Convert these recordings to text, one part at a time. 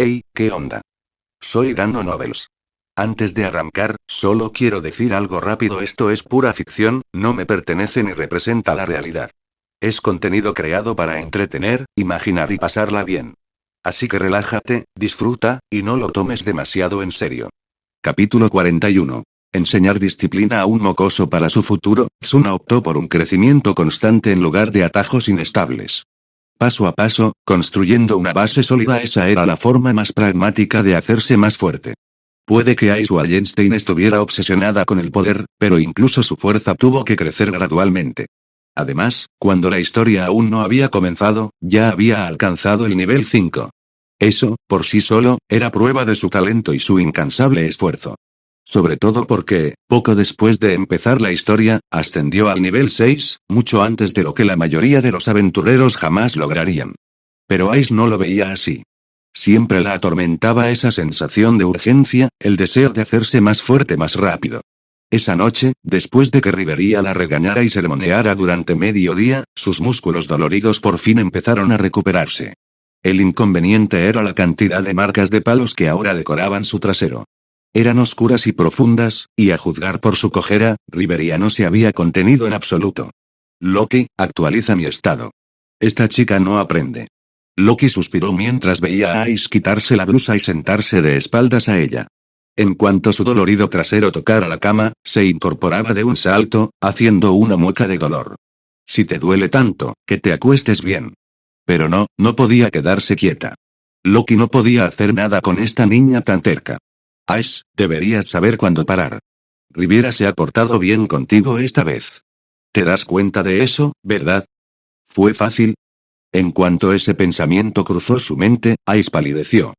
Hey, ¿qué onda? Soy Dano Nobles. Antes de arrancar, solo quiero decir algo rápido: esto es pura ficción, no me pertenece ni representa la realidad. Es contenido creado para entretener, imaginar y pasarla bien. Así que relájate, disfruta, y no lo tomes demasiado en serio. Capítulo 41. Enseñar disciplina a un mocoso para su futuro. Tsuna optó por un crecimiento constante en lugar de atajos inestables. Paso a paso, construyendo una base sólida, esa era la forma más pragmática de hacerse más fuerte. Puede que Ice Wallenstein estuviera obsesionada con el poder, pero incluso su fuerza tuvo que crecer gradualmente. Además, cuando la historia aún no había comenzado, ya había alcanzado el nivel 5. Eso, por sí solo, era prueba de su talento y su incansable esfuerzo. Sobre todo porque, poco después de empezar la historia, ascendió al nivel 6, mucho antes de lo que la mayoría de los aventureros jamás lograrían. Pero Ice no lo veía así. Siempre la atormentaba esa sensación de urgencia, el deseo de hacerse más fuerte más rápido. Esa noche, después de que Rivería la regañara y sermoneara durante medio día, sus músculos doloridos por fin empezaron a recuperarse. El inconveniente era la cantidad de marcas de palos que ahora decoraban su trasero. Eran oscuras y profundas, y a juzgar por su cojera, Rivería no se había contenido en absoluto. Loki, actualiza mi estado. Esta chica no aprende. Loki suspiró mientras veía a Ice quitarse la blusa y sentarse de espaldas a ella. En cuanto su dolorido trasero tocara la cama, se incorporaba de un salto, haciendo una mueca de dolor. Si te duele tanto, que te acuestes bien. Pero no podía quedarse quieta. Loki no podía hacer nada con esta niña tan cerca. Ice, deberías saber cuándo parar. Riviera se ha portado bien contigo esta vez. ¿Te das cuenta de eso, verdad? ¿Fue fácil? En cuanto ese pensamiento cruzó su mente, Ice palideció.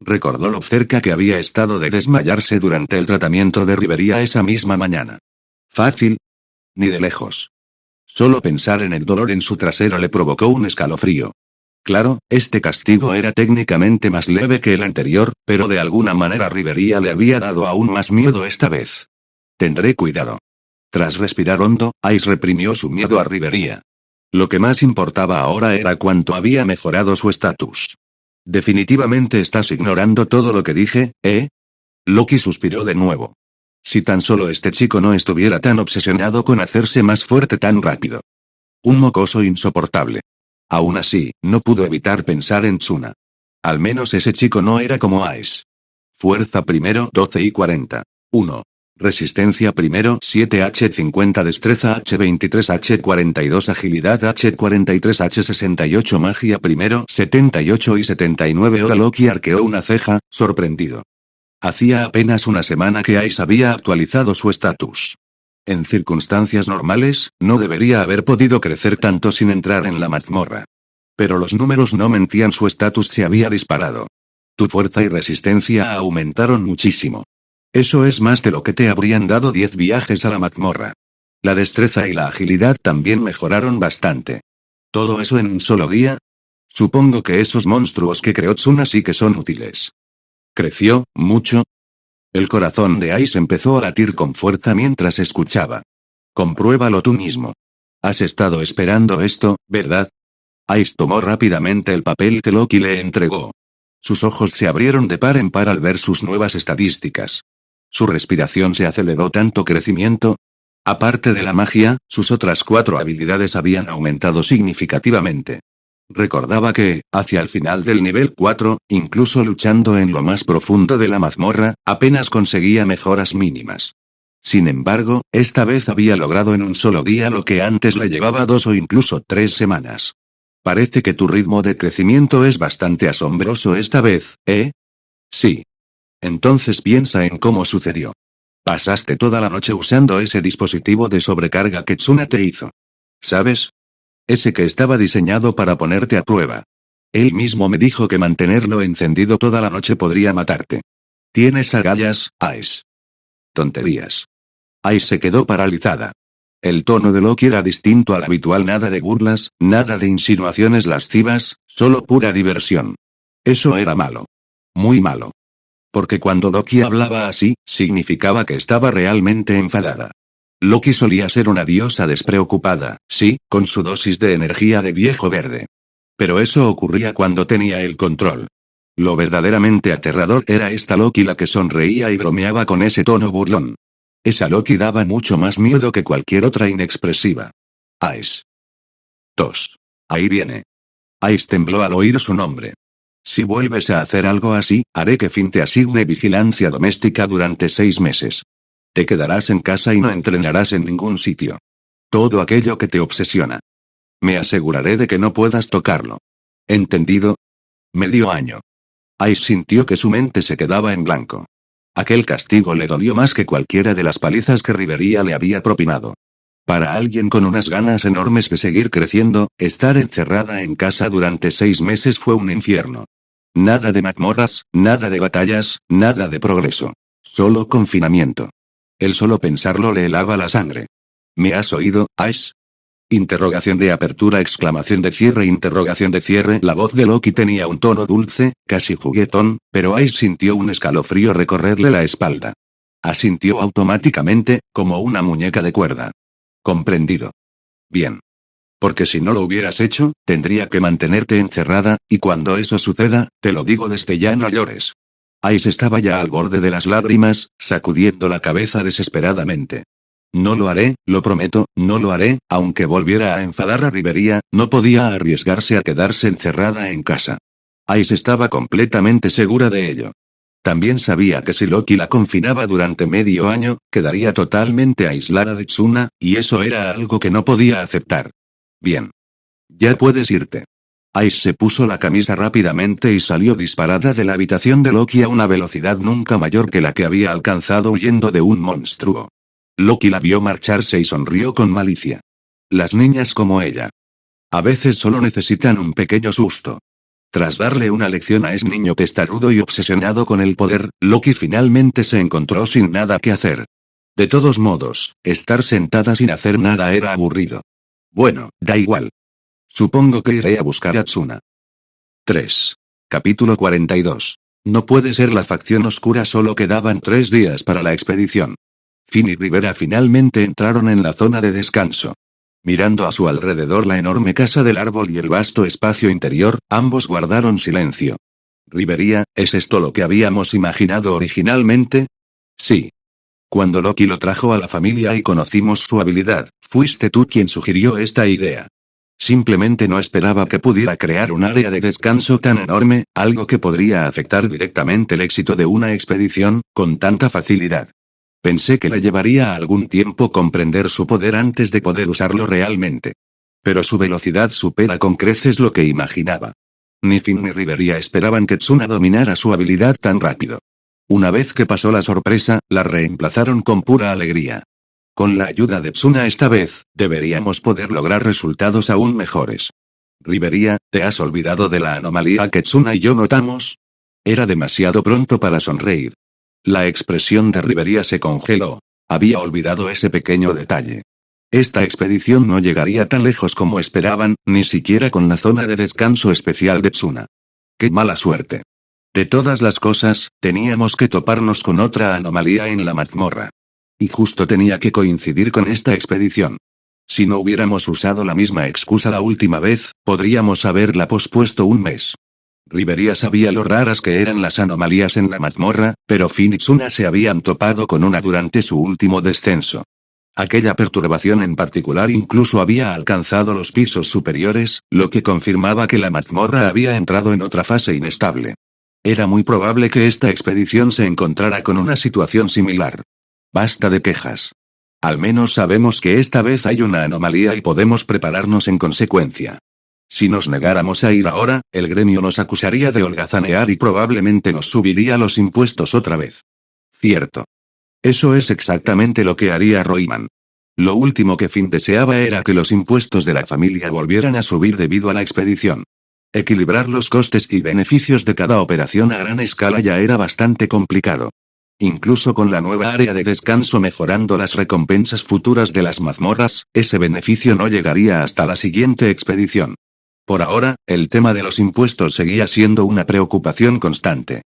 Recordó lo cerca que había estado de desmayarse durante el tratamiento de Rivería esa misma mañana. ¿Fácil? Ni de lejos. Solo pensar en el dolor en su trasero le provocó un escalofrío. Claro, este castigo era técnicamente más leve que el anterior, pero de alguna manera Rivería le había dado aún más miedo esta vez. Tendré cuidado. Tras respirar hondo, Ice reprimió su miedo a Rivería. Lo que más importaba ahora era cuánto había mejorado su estatus. Definitivamente estás ignorando todo lo que dije, ¿eh? Loki suspiró de nuevo. Si tan solo este chico no estuviera tan obsesionado con hacerse más fuerte tan rápido. Un mocoso insoportable. Aún así, no pudo evitar pensar en Tsuna. Al menos ese chico no era como Ice. Fuerza primero 12 y 40. 1. Resistencia primero 7H50, destreza H23, H42, agilidad H43, H68, magia primero 78 y 79. Ahora Loki arqueó una ceja, sorprendido. Hacía apenas una semana que Ice había actualizado su estatus. En circunstancias normales, no debería haber podido crecer tanto sin entrar en la mazmorra. Pero los números no mentían, su estatus se había disparado. Tu fuerza y resistencia aumentaron muchísimo. Eso es más de lo que te habrían dado 10 viajes a la mazmorra. La destreza y la agilidad también mejoraron bastante. ¿Todo eso en un solo día? Supongo que esos monstruos que creó Tsuna sí que son útiles. ¿Creció mucho? El corazón de Ice empezó a latir con fuerza mientras escuchaba. Compruébalo tú mismo. Has estado esperando esto, ¿verdad? Ice tomó rápidamente el papel que Loki le entregó. Sus ojos se abrieron de par en par al ver sus nuevas estadísticas. Su respiración se aceleró, tanto crecimiento. Aparte de la magia, sus otras 4 habilidades habían aumentado significativamente. Recordaba que, hacia el final del nivel 4, incluso luchando en lo más profundo de la mazmorra, apenas conseguía mejoras mínimas. Sin embargo, esta vez había logrado en un solo día lo que antes le llevaba 2 o incluso 3 semanas. Parece que tu ritmo de crecimiento es bastante asombroso esta vez, ¿eh? Sí. Entonces piensa en cómo sucedió. Pasaste toda la noche usando ese dispositivo de sobrecarga que Tsuna te hizo. ¿Sabes? Ese que estaba diseñado para ponerte a prueba. Él mismo me dijo que mantenerlo encendido toda la noche podría matarte. ¿Tienes agallas, Ice? Tonterías. Ice se quedó paralizada. El tono de Loki era distinto al habitual, nada de burlas, nada de insinuaciones lascivas, solo pura diversión. Eso era malo. Muy malo. Porque cuando Loki hablaba así, significaba que estaba realmente enfadada. Loki solía ser una diosa despreocupada, sí, con su dosis de energía de viejo verde. Pero eso ocurría cuando tenía el control. Lo verdaderamente aterrador era esta Loki la que sonreía y bromeaba con ese tono burlón. Esa Loki daba mucho más miedo que cualquier otra inexpresiva. Ice. Tos. Ahí viene. Ice tembló al oír su nombre. Si vuelves a hacer algo así, haré que Finn te asigne vigilancia doméstica durante 6 meses. Te quedarás en casa y no entrenarás en ningún sitio. Todo aquello que te obsesiona. Me aseguraré de que no puedas tocarlo. ¿Entendido? Medio año. Ice sintió que su mente se quedaba en blanco. Aquel castigo le dolió más que cualquiera de las palizas que Rivería le había propinado. Para alguien con unas ganas enormes de seguir creciendo, estar encerrada en casa durante 6 meses fue un infierno. Nada de mazmorras, nada de batallas, nada de progreso. Solo confinamiento. El solo pensarlo le helaba la sangre. ¿Me has oído, Ice? Interrogación de apertura, exclamación de cierre, interrogación de cierre. La voz de Loki tenía un tono dulce, casi juguetón, pero Ice sintió un escalofrío recorrerle la espalda. Asintió automáticamente, como una muñeca de cuerda. Comprendido. Bien. Porque si no lo hubieras hecho, tendría que mantenerte encerrada, y cuando eso suceda, te lo digo desde ya, no llores. Ice estaba ya al borde de las lágrimas, sacudiendo la cabeza desesperadamente. No lo haré, lo prometo, no lo haré, aunque volviera a enfadar a Rivería, no podía arriesgarse a quedarse encerrada en casa. Ice estaba completamente segura de ello. También sabía que si Loki la confinaba durante medio año, quedaría totalmente aislada de Tsuna, y eso era algo que no podía aceptar. Bien. Ya puedes irte. Ice se puso la camisa rápidamente y salió disparada de la habitación de Loki a una velocidad nunca mayor que la que había alcanzado huyendo de un monstruo. Loki la vio marcharse y sonrió con malicia. Las niñas como ella. A veces solo necesitan un pequeño susto. Tras darle una lección a ese niño testarudo y obsesionado con el poder, Loki finalmente se encontró sin nada que hacer. De todos modos, estar sentada sin hacer nada era aburrido. Bueno, da igual. Supongo que iré a buscar a Tsuna. 3. Capítulo 42. No puede ser la facción oscura. Solo quedaban 3 días para la expedición. Finn y Rivera finalmente entraron en la zona de descanso. Mirando a su alrededor la enorme casa del árbol y el vasto espacio interior, ambos guardaron silencio. Rivería, ¿es esto lo que habíamos imaginado originalmente? Sí. Cuando Loki lo trajo a la familia y conocimos su habilidad, fuiste tú quien sugirió esta idea. Simplemente no esperaba que pudiera crear un área de descanso tan enorme, algo que podría afectar directamente el éxito de una expedición, con tanta facilidad. Pensé que le llevaría algún tiempo comprender su poder antes de poder usarlo realmente. Pero su velocidad supera con creces lo que imaginaba. Ni Finn ni Rivería esperaban que Tsuna dominara su habilidad tan rápido. Una vez que pasó la sorpresa, la reemplazaron con pura alegría. Con la ayuda de Tsuna esta vez, deberíamos poder lograr resultados aún mejores. Rivería, ¿te has olvidado de la anomalía que Tsuna y yo notamos? Era demasiado pronto para sonreír. La expresión de Rivería se congeló. Había olvidado ese pequeño detalle. Esta expedición no llegaría tan lejos como esperaban, ni siquiera con la zona de descanso especial de Tsuna. ¡Qué mala suerte! De todas las cosas, teníamos que toparnos con otra anomalía en la mazmorra. Y justo tenía que coincidir con esta expedición. Si no hubiéramos usado la misma excusa la última vez, podríamos haberla pospuesto un mes. Rivería sabía lo raras que eran las anomalías en la mazmorra, pero Finn y Tsuna se habían topado con una durante su último descenso. Aquella perturbación en particular incluso había alcanzado los pisos superiores, lo que confirmaba que la mazmorra había entrado en otra fase inestable. Era muy probable que esta expedición se encontrara con una situación similar. Basta de quejas. Al menos sabemos que esta vez hay una anomalía y podemos prepararnos en consecuencia. Si nos negáramos a ir ahora, el gremio nos acusaría de holgazanear y probablemente nos subiría los impuestos otra vez. Cierto. Eso es exactamente lo que haría Royman. Lo último que Finn deseaba era que los impuestos de la familia volvieran a subir debido a la expedición. Equilibrar los costes y beneficios de cada operación a gran escala ya era bastante complicado. Incluso con la nueva área de descanso mejorando las recompensas futuras de las mazmorras, ese beneficio no llegaría hasta la siguiente expedición. Por ahora, el tema de los impuestos seguía siendo una preocupación constante.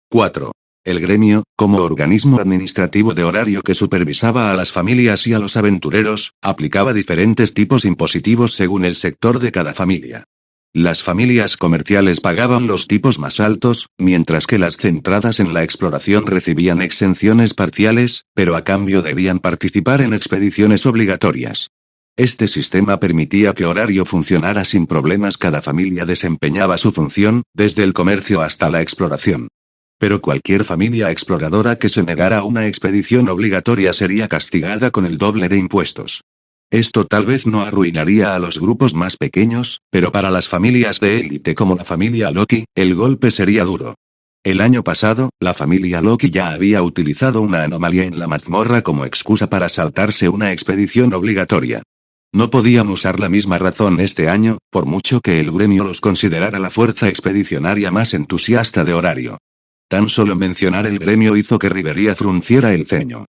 4. El gremio, como organismo administrativo de horario que supervisaba a las familias y a los aventureros, aplicaba diferentes tipos impositivos según el sector de cada familia. Las familias comerciales pagaban los tipos más altos, mientras que las centradas en la exploración recibían exenciones parciales, pero a cambio debían participar en expediciones obligatorias. Este sistema permitía que Horario funcionara sin problemas. Cada familia desempeñaba su función, desde el comercio hasta la exploración. Pero cualquier familia exploradora que se negara a una expedición obligatoria sería castigada con el doble de impuestos. Esto tal vez no arruinaría a los grupos más pequeños, pero para las familias de élite como la familia Loki, el golpe sería duro. El año pasado, la familia Loki ya había utilizado una anomalía en la mazmorra como excusa para saltarse una expedición obligatoria. No podían usar la misma razón este año, por mucho que el gremio los considerara la fuerza expedicionaria más entusiasta de Horario. Tan solo mencionar el gremio hizo que Rivería frunciera el ceño.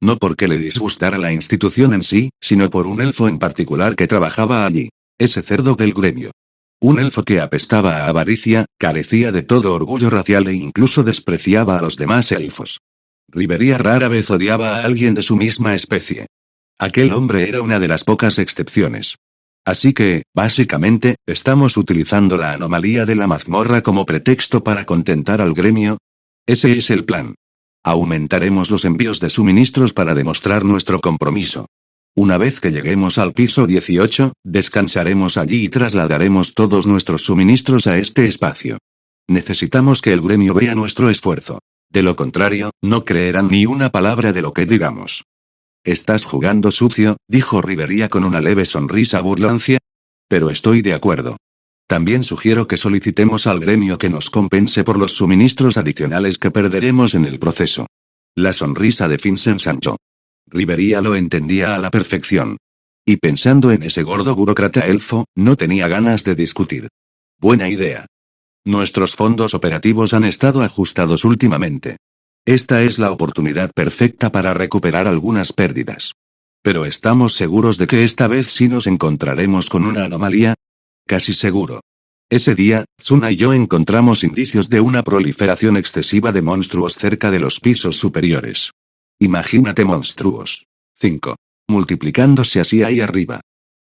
No porque le disgustara la institución en sí, sino por un elfo en particular que trabajaba allí. Ese cerdo del gremio. Un elfo que apestaba a avaricia, carecía de todo orgullo racial e incluso despreciaba a los demás elfos. Rivería rara vez odiaba a alguien de su misma especie. Aquel hombre era una de las pocas excepciones. Así que, básicamente, estamos utilizando la anomalía de la mazmorra como pretexto para contentar al gremio. Ese es el plan. Aumentaremos los envíos de suministros para demostrar nuestro compromiso. Una vez que lleguemos al piso 18, descansaremos allí y trasladaremos todos nuestros suministros a este espacio. Necesitamos que el gremio vea nuestro esfuerzo. De lo contrario, no creerán ni una palabra de lo que digamos. «Estás jugando sucio», dijo Rivería con una leve sonrisa burlancia. «Pero estoy de acuerdo. También sugiero que solicitemos al gremio que nos compense por los suministros adicionales que perderemos en el proceso». La sonrisa de Finn se ensanchó. Rivería lo entendía a la perfección. Y pensando en ese gordo burócrata elfo, no tenía ganas de discutir. Buena idea. Nuestros fondos operativos han estado ajustados últimamente. Esta es la oportunidad perfecta para recuperar algunas pérdidas. ¿Pero estamos seguros de que esta vez sí nos encontraremos con una anomalía? Casi seguro. Ese día, Tsuna y yo encontramos indicios de una proliferación excesiva de monstruos cerca de los pisos superiores. Imagínate monstruos. 5. Multiplicándose así ahí arriba.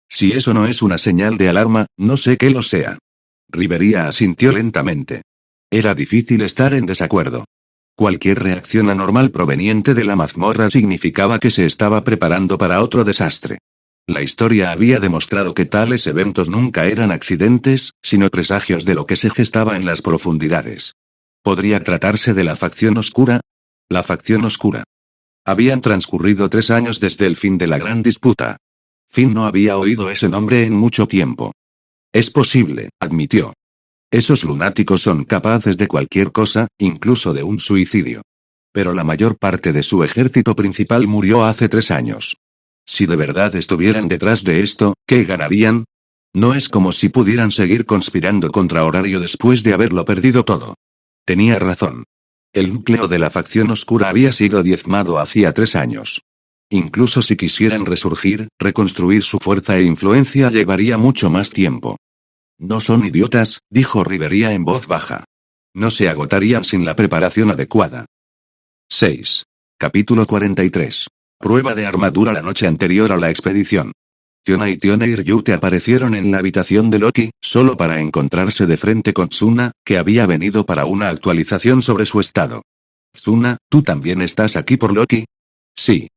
Si eso no es una señal de alarma, no sé qué lo sea. Rivería asintió lentamente. Era difícil estar en desacuerdo. Cualquier reacción anormal proveniente de la mazmorra significaba que se estaba preparando para otro desastre. La historia había demostrado que tales eventos nunca eran accidentes, sino presagios de lo que se gestaba en las profundidades. ¿Podría tratarse de la facción oscura? La facción oscura. Habían transcurrido 3 años desde el fin de la gran disputa. Finn no había oído ese nombre en mucho tiempo. Es posible, admitió. Esos lunáticos son capaces de cualquier cosa, incluso de un suicidio. Pero la mayor parte de su ejército principal murió hace 3 años. Si de verdad estuvieran detrás de esto, ¿qué ganarían? No es como si pudieran seguir conspirando contra Horario después de haberlo perdido todo. Tenía razón. El núcleo de la facción oscura había sido diezmado hacía 3 años. Incluso si quisieran resurgir, reconstruir su fuerza e influencia llevaría mucho más tiempo. No son idiotas, dijo Rivería en voz baja. No se agotarían sin la preparación adecuada. 6. Capítulo 43. Prueba de armadura. La noche anterior a la expedición. Tiona y Ryute aparecieron en la habitación de Loki, solo para encontrarse de frente con Tsuna, que había venido para una actualización sobre su estado. «Tsuna, ¿tú también estás aquí por Loki?» «Sí.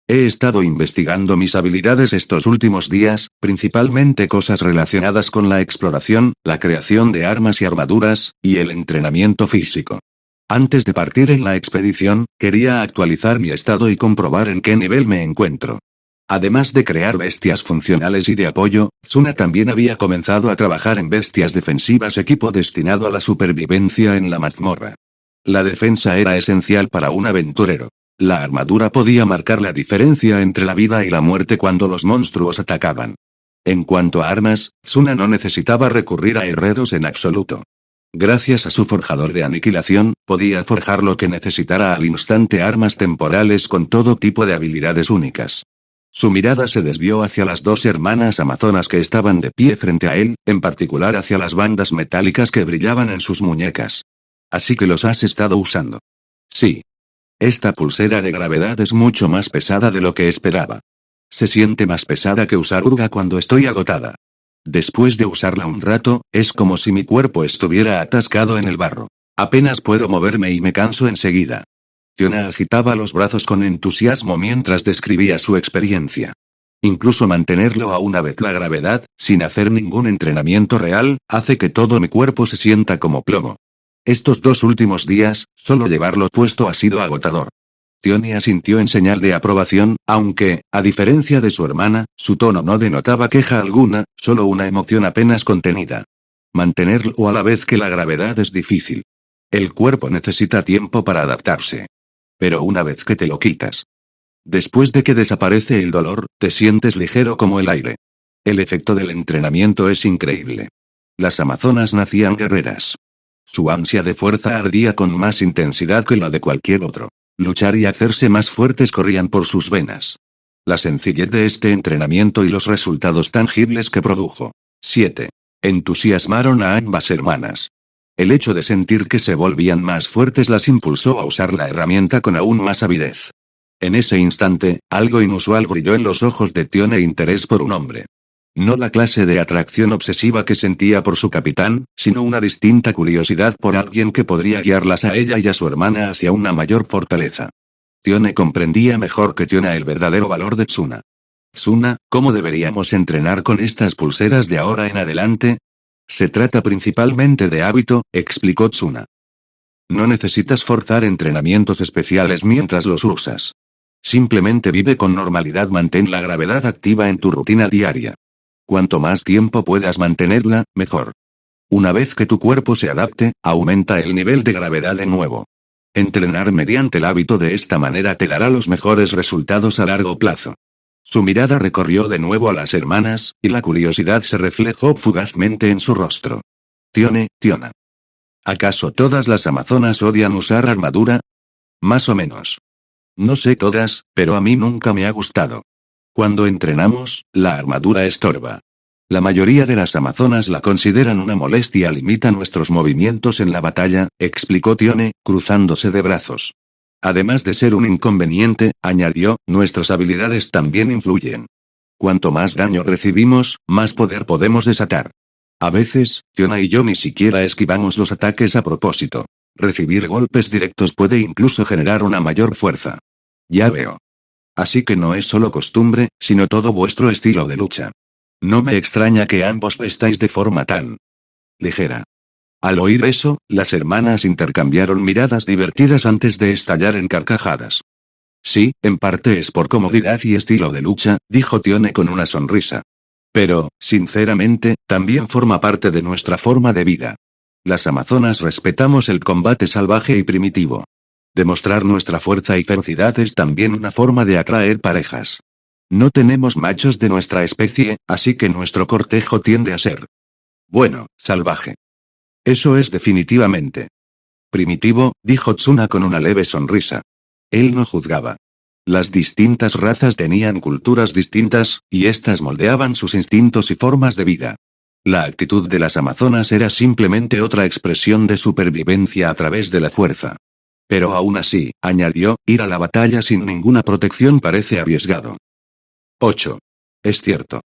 He estado investigando mis habilidades estos últimos días, principalmente cosas relacionadas con la exploración, la creación de armas y armaduras, y el entrenamiento físico. Antes de partir en la expedición, quería actualizar mi estado y comprobar en qué nivel me encuentro». Además de crear bestias funcionales y de apoyo, Tsuna también había comenzado a trabajar en bestias defensivas, equipo destinado a la supervivencia en la mazmorra. La defensa era esencial para un aventurero. La armadura podía marcar la diferencia entre la vida y la muerte cuando los monstruos atacaban. En cuanto a armas, Tsuna no necesitaba recurrir a herreros en absoluto. Gracias a su forjador de aniquilación, podía forjar lo que necesitara al instante, armas temporales con todo tipo de habilidades únicas. Su mirada se desvió hacia las 2 hermanas amazonas que estaban de pie frente a él, en particular hacia las bandas metálicas que brillaban en sus muñecas. «¿Así que los has estado usando?» «Sí. Esta pulsera de gravedad es mucho más pesada de lo que esperaba. Se siente más pesada que usar Urga cuando estoy agotada. Después de usarla un rato, es como si mi cuerpo estuviera atascado en el barro. Apenas puedo moverme y me canso enseguida. Tiona agitaba los brazos con entusiasmo mientras describía su experiencia. Incluso mantenerlo a una vez la gravedad, sin hacer ningún entrenamiento real, hace que todo mi cuerpo se sienta como plomo. Estos 2 últimos días, solo llevarlo puesto ha sido agotador. Tione asintió en señal de aprobación, aunque, a diferencia de su hermana, su tono no denotaba queja alguna, solo una emoción apenas contenida. Mantenerlo a la vez que la gravedad es difícil. El cuerpo necesita tiempo para adaptarse. Pero una vez que te lo quitas. Después de que desaparece el dolor, te sientes ligero como el aire. El efecto del entrenamiento es increíble. Las amazonas nacían guerreras. Su ansia de fuerza ardía con más intensidad que la de cualquier otro. Luchar y hacerse más fuertes corrían por sus venas. La sencillez de este entrenamiento y los resultados tangibles que produjo. 7. Entusiasmaron a ambas hermanas. El hecho de sentir que se volvían más fuertes las impulsó a usar la herramienta con aún más avidez. En ese instante, algo inusual brilló en los ojos de Tione: interés por un hombre. No la clase de atracción obsesiva que sentía por su capitán, sino una distinta curiosidad por alguien que podría guiarlas a ella y a su hermana hacia una mayor fortaleza. Tione comprendía mejor que Tiona el verdadero valor de Tsuna. Tsuna, ¿cómo deberíamos entrenar con estas pulseras de ahora en adelante? Se trata principalmente de hábito, explicó Tsuna. No necesitas forzar entrenamientos especiales mientras los usas. Simplemente vive con normalidad, mantén la gravedad activa en tu rutina diaria. Cuanto más tiempo puedas mantenerla, mejor. Una vez que tu cuerpo se adapte, aumenta el nivel de gravedad de nuevo. Entrenar mediante el hábito de esta manera te dará los mejores resultados a largo plazo. Su mirada recorrió de nuevo a las hermanas, y la curiosidad se reflejó fugazmente en su rostro. Tiona. ¿Acaso todas las amazonas odian usar armadura? Más o menos. No sé todas, pero a mí nunca me ha gustado. Cuando entrenamos, la armadura estorba. La mayoría de las amazonas la consideran una molestia, limita nuestros movimientos en la batalla, explicó Tione, cruzándose de brazos. Además de ser un inconveniente, añadió, nuestras habilidades también influyen. Cuanto más daño recibimos, más poder podemos desatar. A veces, Tiona y yo ni siquiera esquivamos los ataques a propósito. Recibir golpes directos puede incluso generar una mayor fuerza. Ya veo. Así que no es solo costumbre, sino todo vuestro estilo de lucha. No me extraña que ambos vestáis de forma tan ligera. Al oír eso, las hermanas intercambiaron miradas divertidas antes de estallar en carcajadas. Sí, en parte es por comodidad y estilo de lucha, dijo Tione con una sonrisa. Pero, sinceramente, también forma parte de nuestra forma de vida. Las amazonas respetamos el combate salvaje y primitivo. Demostrar nuestra fuerza y ferocidad es también una forma de atraer parejas. No tenemos machos de nuestra especie, así que nuestro cortejo tiende a ser, bueno, salvaje. Eso es definitivamente primitivo, dijo Tsuna con una leve sonrisa. Él no juzgaba. Las distintas razas tenían culturas distintas, y éstas moldeaban sus instintos y formas de vida. La actitud de las amazonas era simplemente otra expresión de supervivencia a través de la fuerza. Pero aún así, añadió, ir a la batalla sin ninguna protección parece arriesgado. 8. Es cierto.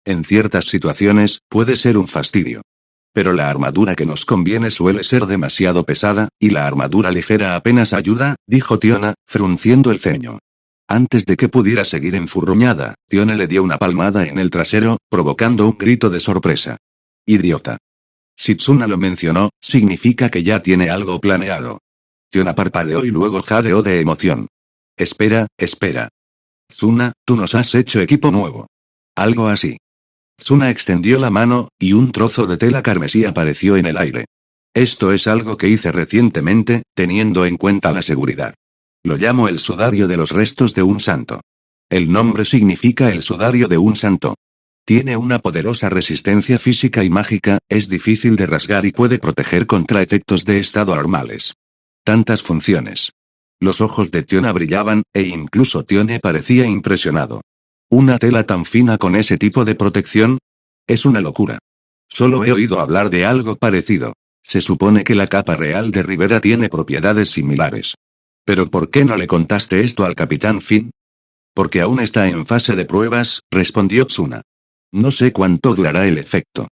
En ciertas situaciones, puede ser un fastidio. Pero la armadura que nos conviene suele ser demasiado pesada, y la armadura ligera apenas ayuda, dijo Tiona, frunciendo el ceño. Antes de que pudiera seguir enfurruñada, Tione le dio una palmada en el trasero, provocando un grito de sorpresa. Idiota. Si Tsuna lo mencionó, significa que ya tiene algo planeado. Tiona parpadeó y luego jadeó de emoción. Espera. Tsuna, tú nos has hecho equipo nuevo. Algo así. Tsuna extendió la mano, y un trozo de tela carmesí apareció en el aire. Esto es algo que hice recientemente, teniendo en cuenta la seguridad. Lo llamo el sudario de los restos de un santo. El nombre significa el sudario de un santo. Tiene una poderosa resistencia física y mágica, es difícil de rasgar y puede proteger contra efectos de estado anormales. Tantas funciones. Los ojos de Tiona brillaban, e incluso Tione parecía impresionado. ¿Una tela tan fina con ese tipo de protección? Es una locura. Solo he oído hablar de algo parecido. Se supone que la capa real de Rivera tiene propiedades similares. ¿Pero por qué no le contaste esto al capitán Finn? Porque aún está en fase de pruebas, respondió Tsuna. No sé cuánto durará el efecto.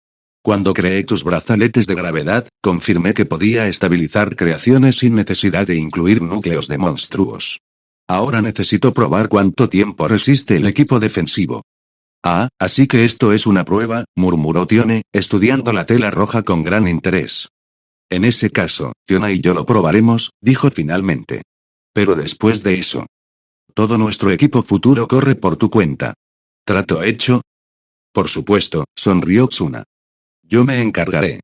Cuando creé tus brazaletes de gravedad, confirmé que podía estabilizar creaciones sin necesidad de incluir núcleos de monstruos. Ahora necesito probar cuánto tiempo resiste el equipo defensivo. Ah, así que esto es una prueba, murmuró Tione, estudiando la tela roja con gran interés. En ese caso, Tiona y yo lo probaremos, dijo finalmente. Pero después de eso, todo nuestro equipo futuro corre por tu cuenta. ¿Trato hecho? Por supuesto, sonrió Tsuna. Yo me encargaré.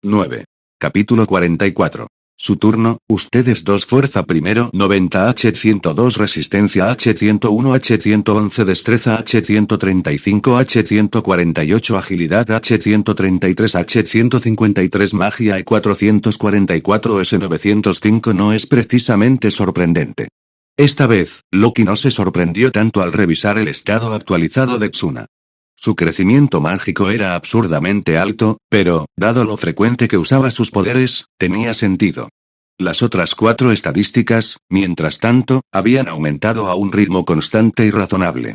9. Capítulo 44. Su turno, ustedes dos fuerza primero 90 H102 resistencia H101 H111 destreza H135 H148 agilidad H133 H153 magia E444 S905 no es precisamente sorprendente. Esta vez, Loki no se sorprendió tanto al revisar el estado actualizado de Tsuna. Su crecimiento mágico era absurdamente alto, pero, dado lo frecuente que usaba sus poderes, tenía sentido. Las otras 4 estadísticas, mientras tanto, habían aumentado a un ritmo constante y razonable.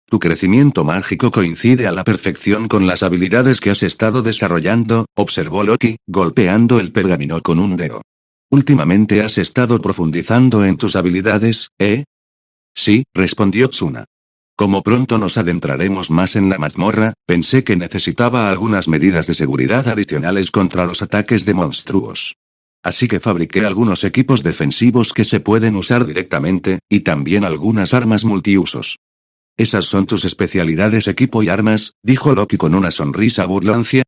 Tu crecimiento mágico coincide a la perfección con las habilidades que has estado desarrollando, observó Loki, golpeando el pergamino con un dedo. Últimamente has estado profundizando en tus habilidades, ¿eh? Sí, respondió Tsuna. Como pronto nos adentraremos más en la mazmorra, pensé que necesitaba algunas medidas de seguridad adicionales contra los ataques de monstruos. Así que fabriqué algunos equipos defensivos que se pueden usar directamente, y también algunas armas multiusos. Esas son tus especialidades equipo y armas, dijo Loki con una sonrisa burlancia.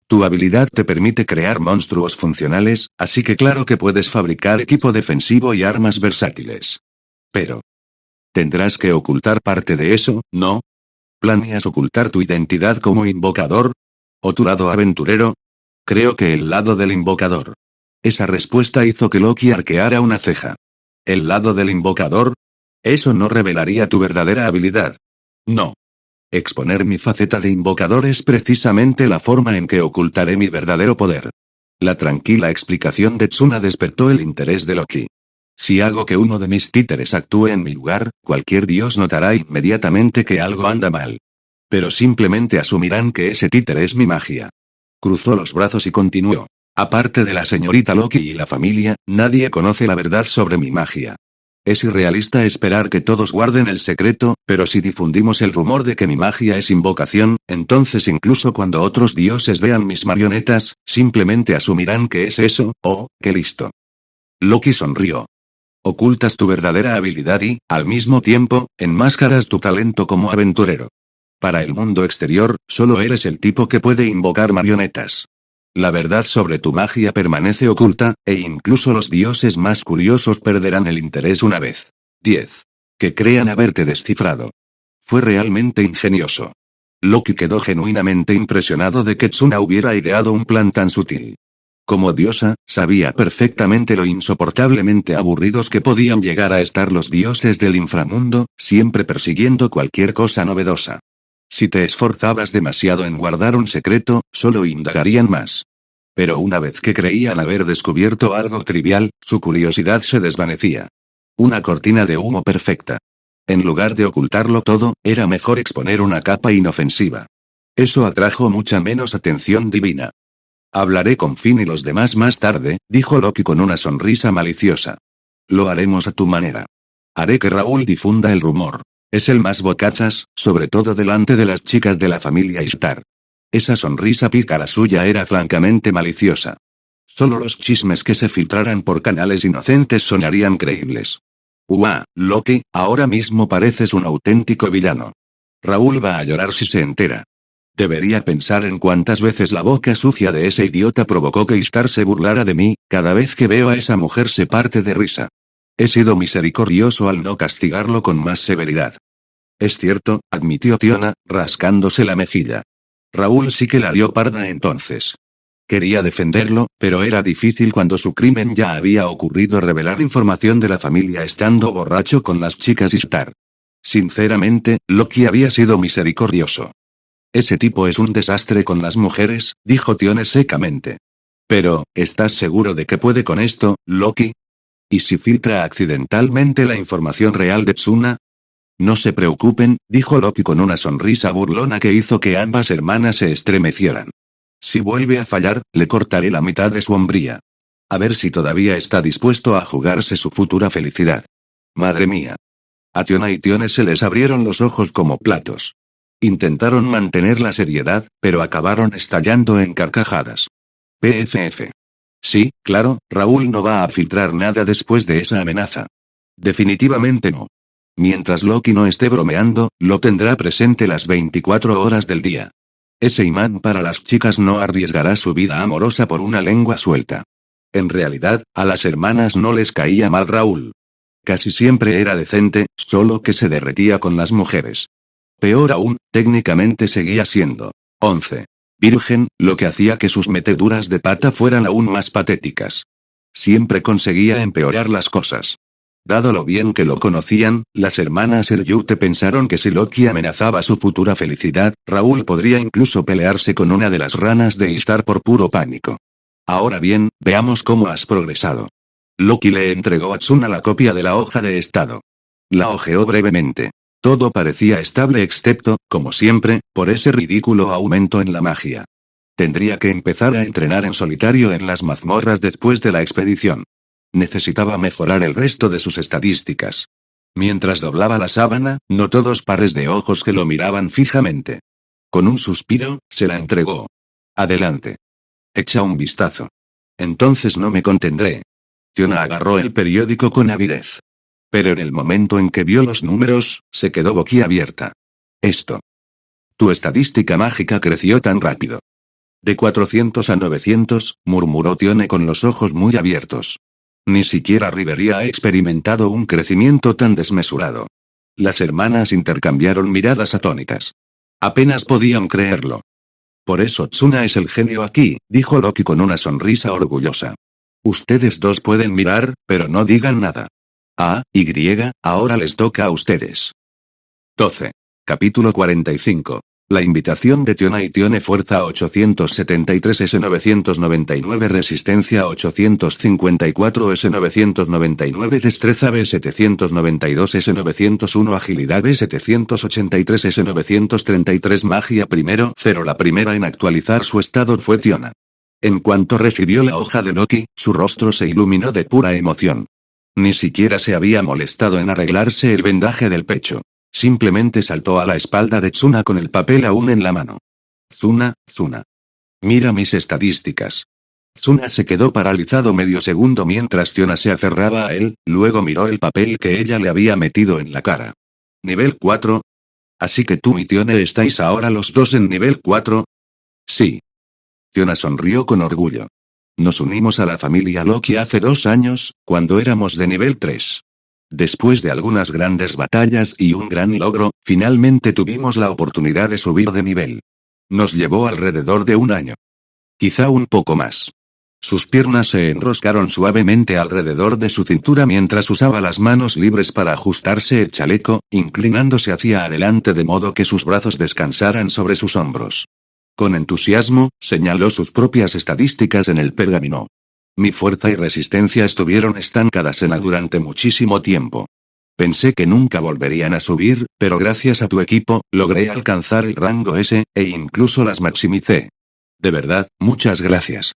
Tu habilidad te permite crear monstruos funcionales, así que claro que puedes fabricar equipo defensivo y armas versátiles. Pero tendrás que ocultar parte de eso, ¿no? ¿Planeas ocultar tu identidad como invocador? ¿O tu lado aventurero? Creo que el lado del invocador. Esa respuesta hizo que Loki arqueara una ceja. ¿El lado del invocador? Eso no revelaría tu verdadera habilidad. No. Exponer mi faceta de invocador es precisamente la forma en que ocultaré mi verdadero poder. La tranquila explicación de Tsuna despertó el interés de Loki. Si hago que uno de mis títeres actúe en mi lugar, cualquier dios notará inmediatamente que algo anda mal. Pero simplemente asumirán que ese títere es mi magia. Cruzó los brazos y continuó. Aparte de la señorita Loki y la familia, nadie conoce la verdad sobre mi magia. Es irrealista esperar que todos guarden el secreto, pero si difundimos el rumor de que mi magia es invocación, entonces incluso cuando otros dioses vean mis marionetas, simplemente asumirán que es eso, oh, qué listo. Loki sonrió. Ocultas tu verdadera habilidad y, al mismo tiempo, enmascaras tu talento como aventurero. Para el mundo exterior, solo eres el tipo que puede invocar marionetas. La verdad sobre tu magia permanece oculta, e incluso los dioses más curiosos perderán el interés una vez. 10. Que crean haberte descifrado. Fue realmente ingenioso. Loki quedó genuinamente impresionado de que Tsuna hubiera ideado un plan tan sutil. Como diosa, sabía perfectamente lo insoportablemente aburridos que podían llegar a estar los dioses del inframundo, siempre persiguiendo cualquier cosa novedosa. Si te esforzabas demasiado en guardar un secreto, solo indagarían más. Pero una vez que creían haber descubierto algo trivial, su curiosidad se desvanecía. Una cortina de humo perfecta. En lugar de ocultarlo todo, era mejor exponer una capa inofensiva. Eso atrajo mucha menos atención divina. Hablaré con Finn y los demás más tarde, dijo Loki con una sonrisa maliciosa. Lo haremos a tu manera. Haré que Raúl difunda el rumor. Es el más bocazas, sobre todo delante de las chicas de la familia Ishtar. Esa sonrisa pícara suya era francamente maliciosa. Solo los chismes que se filtraran por canales inocentes sonarían creíbles. Loki, ahora mismo pareces un auténtico villano. Raúl va a llorar si se entera. Debería pensar en cuántas veces la boca sucia de ese idiota provocó que Ishtar se burlara de mí, cada vez que veo a esa mujer se parte de risa. He sido misericordioso al no castigarlo con más severidad. Es cierto, admitió Tiona, rascándose la mejilla. Raúl sí que la dio parda entonces. Quería defenderlo, pero era difícil cuando su crimen ya había ocurrido revelar información de la familia estando borracho con las chicas Ishtar. Sinceramente, Loki había sido misericordioso. Ese tipo es un desastre con las mujeres, dijo Tione secamente. Pero, ¿estás seguro de que puede con esto, Loki? ¿Y si filtra accidentalmente la información real de Tsuna? No se preocupen, dijo Loki con una sonrisa burlona que hizo que ambas hermanas se estremecieran. Si vuelve a fallar, le cortaré la mitad de su hombría. A ver si todavía está dispuesto a jugarse su futura felicidad. Madre mía. A Tiona y Tione se les abrieron los ojos como platos. Intentaron mantener la seriedad, pero acabaron estallando en carcajadas. PFF. Sí, claro, Raúl no va a filtrar nada después de esa amenaza. Definitivamente no. Mientras Loki no esté bromeando, lo tendrá presente las 24 horas del día. Ese imán para las chicas no arriesgará su vida amorosa por una lengua suelta. En realidad, a las hermanas no les caía mal Raúl. Casi siempre era decente, solo que se derretía con las mujeres. Peor aún, técnicamente seguía siendo 11. Virgen, lo que hacía que sus meteduras de pata fueran aún más patéticas. Siempre conseguía empeorar las cosas. Dado lo bien que lo conocían, las hermanas Eryute pensaron que si Loki amenazaba su futura felicidad, Raúl podría incluso pelearse con una de las ranas de Istar por puro pánico. Ahora bien, veamos cómo has progresado. Loki le entregó a Tsuna la copia de la hoja de estado. La hojeó brevemente. Todo parecía estable excepto, como siempre, por ese ridículo aumento en la magia. Tendría que empezar a entrenar en solitario en las mazmorras después de la expedición. Necesitaba mejorar el resto de sus estadísticas. Mientras doblaba la sábana, notó dos pares de ojos que lo miraban fijamente. Con un suspiro, se la entregó. Adelante. Echa un vistazo. Entonces no me contendré. Tiona agarró el periódico con avidez. Pero en el momento en que vio los números, se quedó boquiabierta. Esto. Tu estadística mágica creció tan rápido. De 400 a 900, murmuró Tione con los ojos muy abiertos. Ni siquiera Rivería ha experimentado un crecimiento tan desmesurado. Las hermanas intercambiaron miradas atónitas. Apenas podían creerlo. Por eso Tsuna es el genio aquí, dijo Loki con una sonrisa orgullosa. Ustedes dos pueden mirar, pero no digan nada. Ahora les toca a ustedes. 12. Capítulo 45. La invitación de Tiona y Tione fuerza 873 S999 resistencia 854 S999 destreza B792 S901 agilidad B783 S933 magia primero 0 La primera en actualizar su estado fue Tiona. En cuanto recibió la hoja de Loki, su rostro se iluminó de pura emoción. Ni siquiera se había molestado en arreglarse el vendaje del pecho. Simplemente saltó a la espalda de Tsuna con el papel aún en la mano. Tsuna. Mira mis estadísticas. Tsuna se quedó paralizado medio segundo mientras Tiona se aferraba a él, luego miró el papel que ella le había metido en la cara. ¿Nivel 4? ¿Así que tú y Tione estáis ahora los dos en nivel 4? Sí. Tiona sonrió con orgullo. Nos unimos a la familia Loki hace 2 años, cuando éramos de nivel 3. Después de algunas grandes batallas y un gran logro, finalmente tuvimos la oportunidad de subir de nivel. Nos llevó alrededor de 1 año. Quizá un poco más. Sus piernas se enroscaron suavemente alrededor de su cintura mientras usaba las manos libres para ajustarse el chaleco, inclinándose hacia adelante de modo que sus brazos descansaran sobre sus hombros. Con entusiasmo, señaló sus propias estadísticas en el pergamino. Mi fuerza y resistencia estuvieron estancadas en A durante muchísimo tiempo. Pensé que nunca volverían a subir, pero gracias a tu equipo, logré alcanzar el rango S, e incluso las maximicé. De verdad, muchas gracias.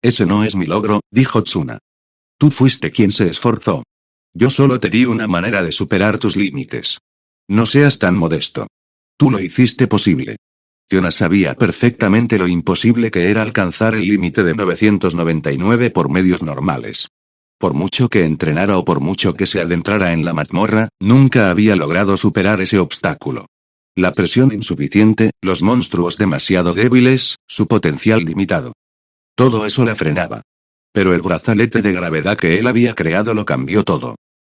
Ese no es mi logro, dijo Tsuna. Tú fuiste quien se esforzó. Yo solo te di una manera de superar tus límites. No seas tan modesto. Tú lo hiciste posible. Tiona sabía perfectamente lo imposible que era alcanzar el límite de 999 por medios normales. Por mucho que entrenara o por mucho que se adentrara en la mazmorra, nunca había logrado superar ese obstáculo. La presión insuficiente, los monstruos demasiado débiles, su potencial limitado. Todo eso la frenaba. Pero el brazalete de gravedad que él había creado lo cambió todo.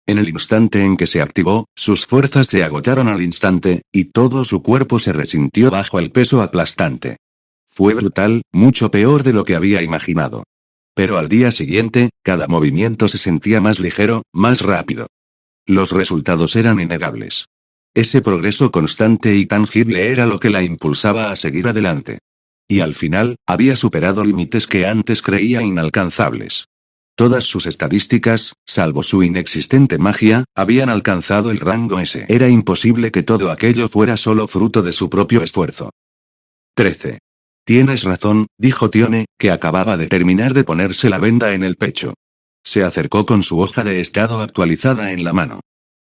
En el instante en que se activó, sus fuerzas se agotaron al instante, y todo su cuerpo se resintió bajo el peso aplastante. Fue brutal, mucho peor de lo que había imaginado. Pero al día siguiente, cada movimiento se sentía más ligero, más rápido. Los resultados eran innegables. Ese progreso constante y tangible era lo que la impulsaba a seguir adelante. Y al final, había superado límites que antes creía inalcanzables. Todas sus estadísticas, salvo su inexistente magia, habían alcanzado el rango S. Era imposible que todo aquello fuera solo fruto de su propio esfuerzo. 13. Tienes razón, dijo Tione, que acababa de terminar de ponerse la venda en el pecho. Se acercó con su hoja de estado actualizada en la mano.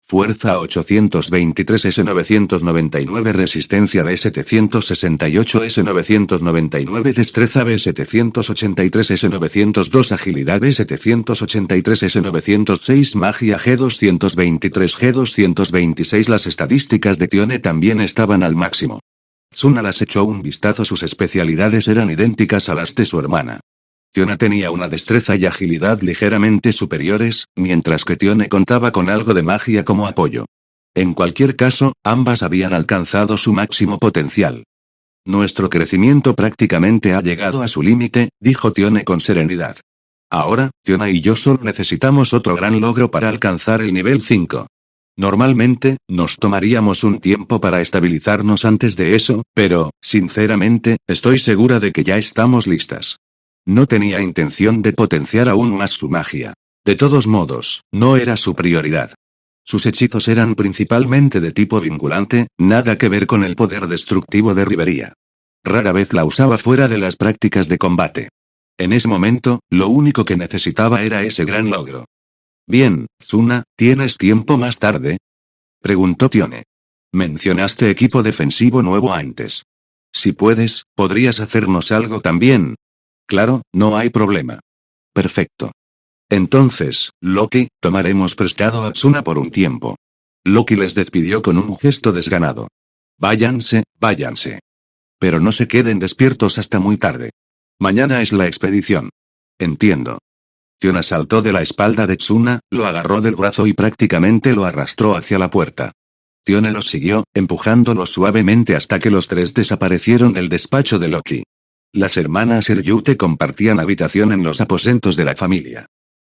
Fuerza 823 S999, resistencia B768 S999, destreza B783 S902, agilidad B783 S906, magia G223 G226. Las estadísticas de Tione también estaban al máximo. Tsuna las echó un vistazo. Sus especialidades eran idénticas a las de su hermana. Tiona tenía una destreza y agilidad ligeramente superiores, mientras que Tione contaba con algo de magia como apoyo. En cualquier caso, ambas habían alcanzado su máximo potencial. Nuestro crecimiento prácticamente ha llegado a su límite, dijo Tione con serenidad. Ahora, Tiona y yo solo necesitamos otro gran logro para alcanzar el nivel 5. Normalmente, nos tomaríamos un tiempo para estabilizarnos antes de eso, pero, sinceramente, estoy segura de que ya estamos listas. No tenía intención de potenciar aún más su magia. De todos modos, no era su prioridad. Sus hechizos eran principalmente de tipo vinculante, nada que ver con el poder destructivo de Rivería. Rara vez la usaba fuera de las prácticas de combate. En ese momento, lo único que necesitaba era ese gran logro. Bien, Tsuna, ¿tienes tiempo más tarde? Preguntó Tione. Mencionaste equipo defensivo nuevo antes. Si puedes, ¿podrías hacernos algo también? Claro, no hay problema. Perfecto. Entonces, Loki, tomaremos prestado a Tsuna por un tiempo. Loki les despidió con un gesto desganado. Váyanse, váyanse. Pero no se queden despiertos hasta muy tarde. Mañana es la expedición. Entiendo. Tiona saltó de la espalda de Tsuna, lo agarró del brazo y prácticamente lo arrastró hacia la puerta. Tione los siguió, empujándolo suavemente hasta que los tres desaparecieron del despacho de Loki. Las hermanas Eryute compartían habitación en los aposentos de la familia.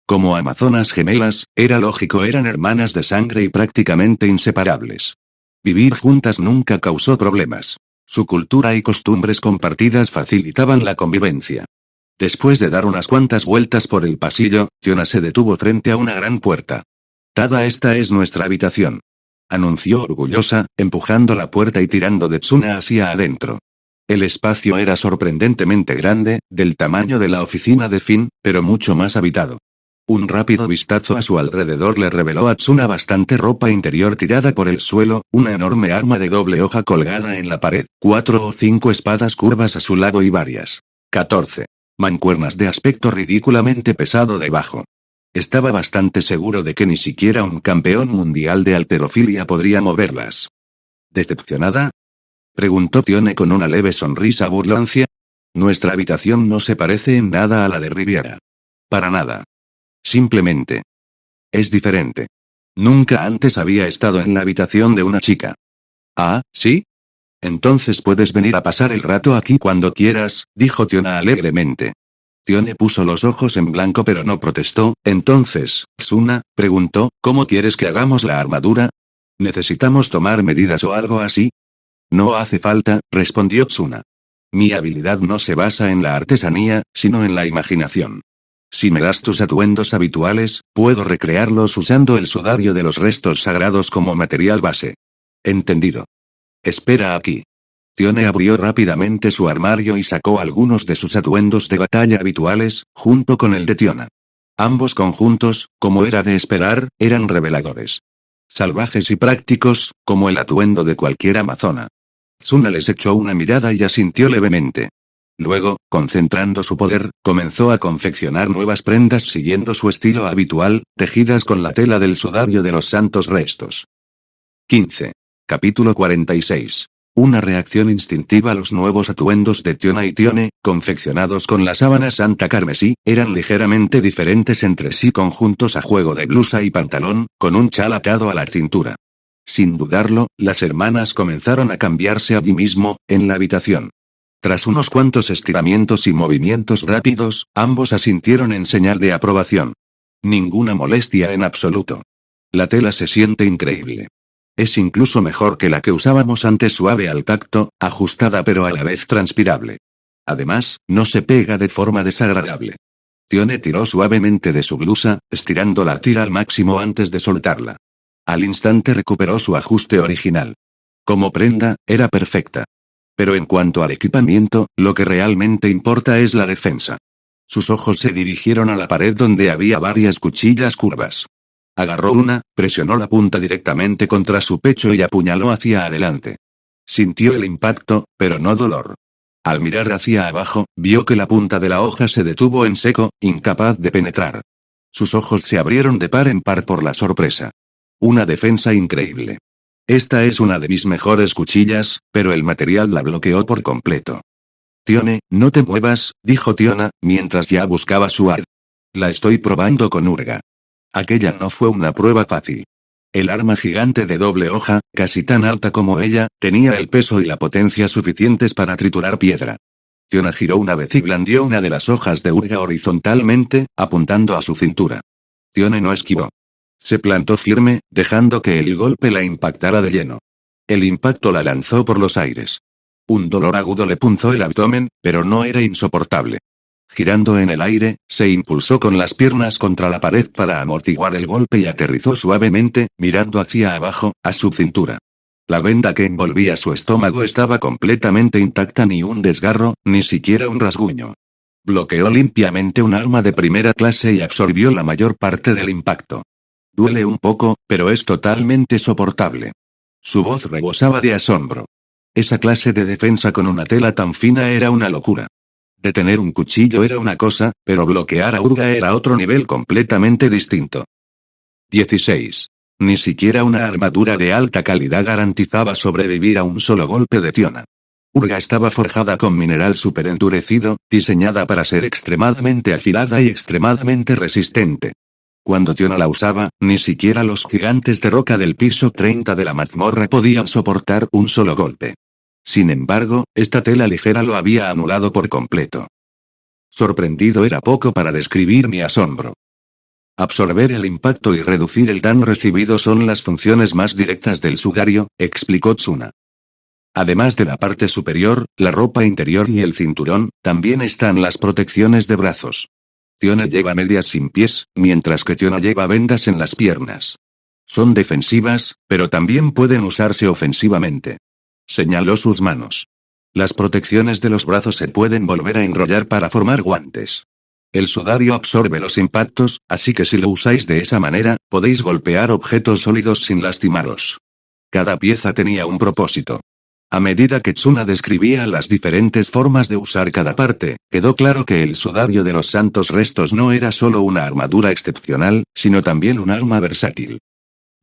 Como amazonas gemelas, era lógico, eran hermanas de sangre y prácticamente inseparables. Vivir juntas nunca causó problemas. Su cultura y costumbres compartidas facilitaban la convivencia. Después de dar unas cuantas vueltas por el pasillo, Tiona se detuvo frente a una gran puerta. Tada, esta es nuestra habitación. Anunció orgullosa, empujando la puerta y tirando de Tsuna hacia adentro. El espacio era sorprendentemente grande, del tamaño de la oficina de Finn, pero mucho más habitado. Un rápido vistazo a su alrededor le reveló a Tsuna bastante ropa interior tirada por el suelo, una enorme arma de doble hoja colgada en la pared, 4 o 5 espadas curvas a su lado y varias 14 mancuernas de aspecto ridículamente pesado debajo. Estaba bastante seguro de que ni siquiera un campeón mundial de halterofilia podría moverlas. ¿Decepcionada? Preguntó Tione con una leve sonrisa burlancia. Nuestra habitación no se parece en nada a la de Riviera. Para nada. Simplemente. Es diferente. Nunca antes había estado en la habitación de una chica. Ah, ¿sí? Entonces puedes venir a pasar el rato aquí cuando quieras, dijo Tiona alegremente. Tione puso los ojos en blanco pero no protestó. Entonces, Tsuna, preguntó, ¿cómo quieres que hagamos la armadura? ¿Necesitamos tomar medidas o algo así? No hace falta, respondió Tsuna. Mi habilidad no se basa en la artesanía, sino en la imaginación. Si me das tus atuendos habituales, puedo recrearlos usando el sudario de los restos sagrados como material base. Entendido. Espera aquí. Tione abrió rápidamente su armario y sacó algunos de sus atuendos de batalla habituales, junto con el de Tiona. Ambos conjuntos, como era de esperar, eran reveladores. Salvajes y prácticos, como el atuendo de cualquier amazona. Tsuna les echó una mirada y asintió levemente. Luego, concentrando su poder, comenzó a confeccionar nuevas prendas siguiendo su estilo habitual, tejidas con la tela del sudario de los santos restos. 15. Capítulo 46. Una reacción instintiva. Los nuevos atuendos de Tiona y Tione, confeccionados con la sábana santa carmesí, eran ligeramente diferentes entre sí, conjuntos a juego de blusa y pantalón, con un chal atado a la cintura. Sin dudarlo, las hermanas comenzaron a cambiarse allí mismo, en la habitación. Tras unos cuantos estiramientos y movimientos rápidos, ambos asintieron en señal de aprobación. Ninguna molestia en absoluto. La tela se siente increíble. Es incluso mejor que la que usábamos antes, suave al tacto, ajustada pero a la vez transpirable. Además, no se pega de forma desagradable. Tione tiró suavemente de su blusa, estirando la tira al máximo antes de soltarla. Al instante recuperó su ajuste original. Como prenda, era perfecta. Pero en cuanto al equipamiento, lo que realmente importa es la defensa. Sus ojos se dirigieron a la pared donde había varias cuchillas curvas. Agarró una, presionó la punta directamente contra su pecho y apuñaló hacia adelante. Sintió el impacto, pero no dolor. Al mirar hacia abajo, vio que la punta de la hoja se detuvo en seco, incapaz de penetrar. Sus ojos se abrieron de par en par por la sorpresa. Una defensa increíble. Esta es una de mis mejores cuchillas, pero el material la bloqueó por completo. Tione, no te muevas, dijo Tiona, mientras ya buscaba su arma. La estoy probando con Urga. Aquella no fue una prueba fácil. El arma gigante de doble hoja, casi tan alta como ella, tenía el peso y la potencia suficientes para triturar piedra. Tiona giró una vez y blandió una de las hojas de Urga horizontalmente, apuntando a su cintura. Tione no esquivó. Se plantó firme, dejando que el golpe la impactara de lleno. El impacto la lanzó por los aires. Un dolor agudo le punzó el abdomen, pero no era insoportable. Girando en el aire, se impulsó con las piernas contra la pared para amortiguar el golpe y aterrizó suavemente, mirando hacia abajo, a su cintura. La venda que envolvía su estómago estaba completamente intacta, ni un desgarro, ni siquiera un rasguño. Bloqueó limpiamente un arma de primera clase y absorbió la mayor parte del impacto. Duele un poco, pero es totalmente soportable. Su voz rebosaba de asombro. Esa clase de defensa con una tela tan fina era una locura. Detener un cuchillo era una cosa, pero bloquear a Urga era otro nivel completamente distinto. 16. Ni siquiera una armadura de alta calidad garantizaba sobrevivir a un solo golpe de Tiona. Urga estaba forjada con mineral superendurecido, diseñada para ser extremadamente afilada y extremadamente resistente. Cuando Tiona la usaba, ni siquiera los gigantes de roca del piso 30 de la mazmorra podían soportar un solo golpe. Sin embargo, esta tela ligera lo había anulado por completo. Sorprendido era poco para describir mi asombro. Absorber el impacto y reducir el daño recibido son las funciones más directas del sudario, explicó Tsuna. Además de la parte superior, la ropa interior y el cinturón, también están las protecciones de brazos. Tiona lleva medias sin pies, mientras que Tiona lleva vendas en las piernas. Son defensivas, pero también pueden usarse ofensivamente. Señaló sus manos. Las protecciones de los brazos se pueden volver a enrollar para formar guantes. El sudario absorbe los impactos, así que si lo usáis de esa manera, podéis golpear objetos sólidos sin lastimaros. Cada pieza tenía un propósito. A medida que Tsuna describía las diferentes formas de usar cada parte, quedó claro que el sudario de los santos restos no era solo una armadura excepcional, sino también un arma versátil.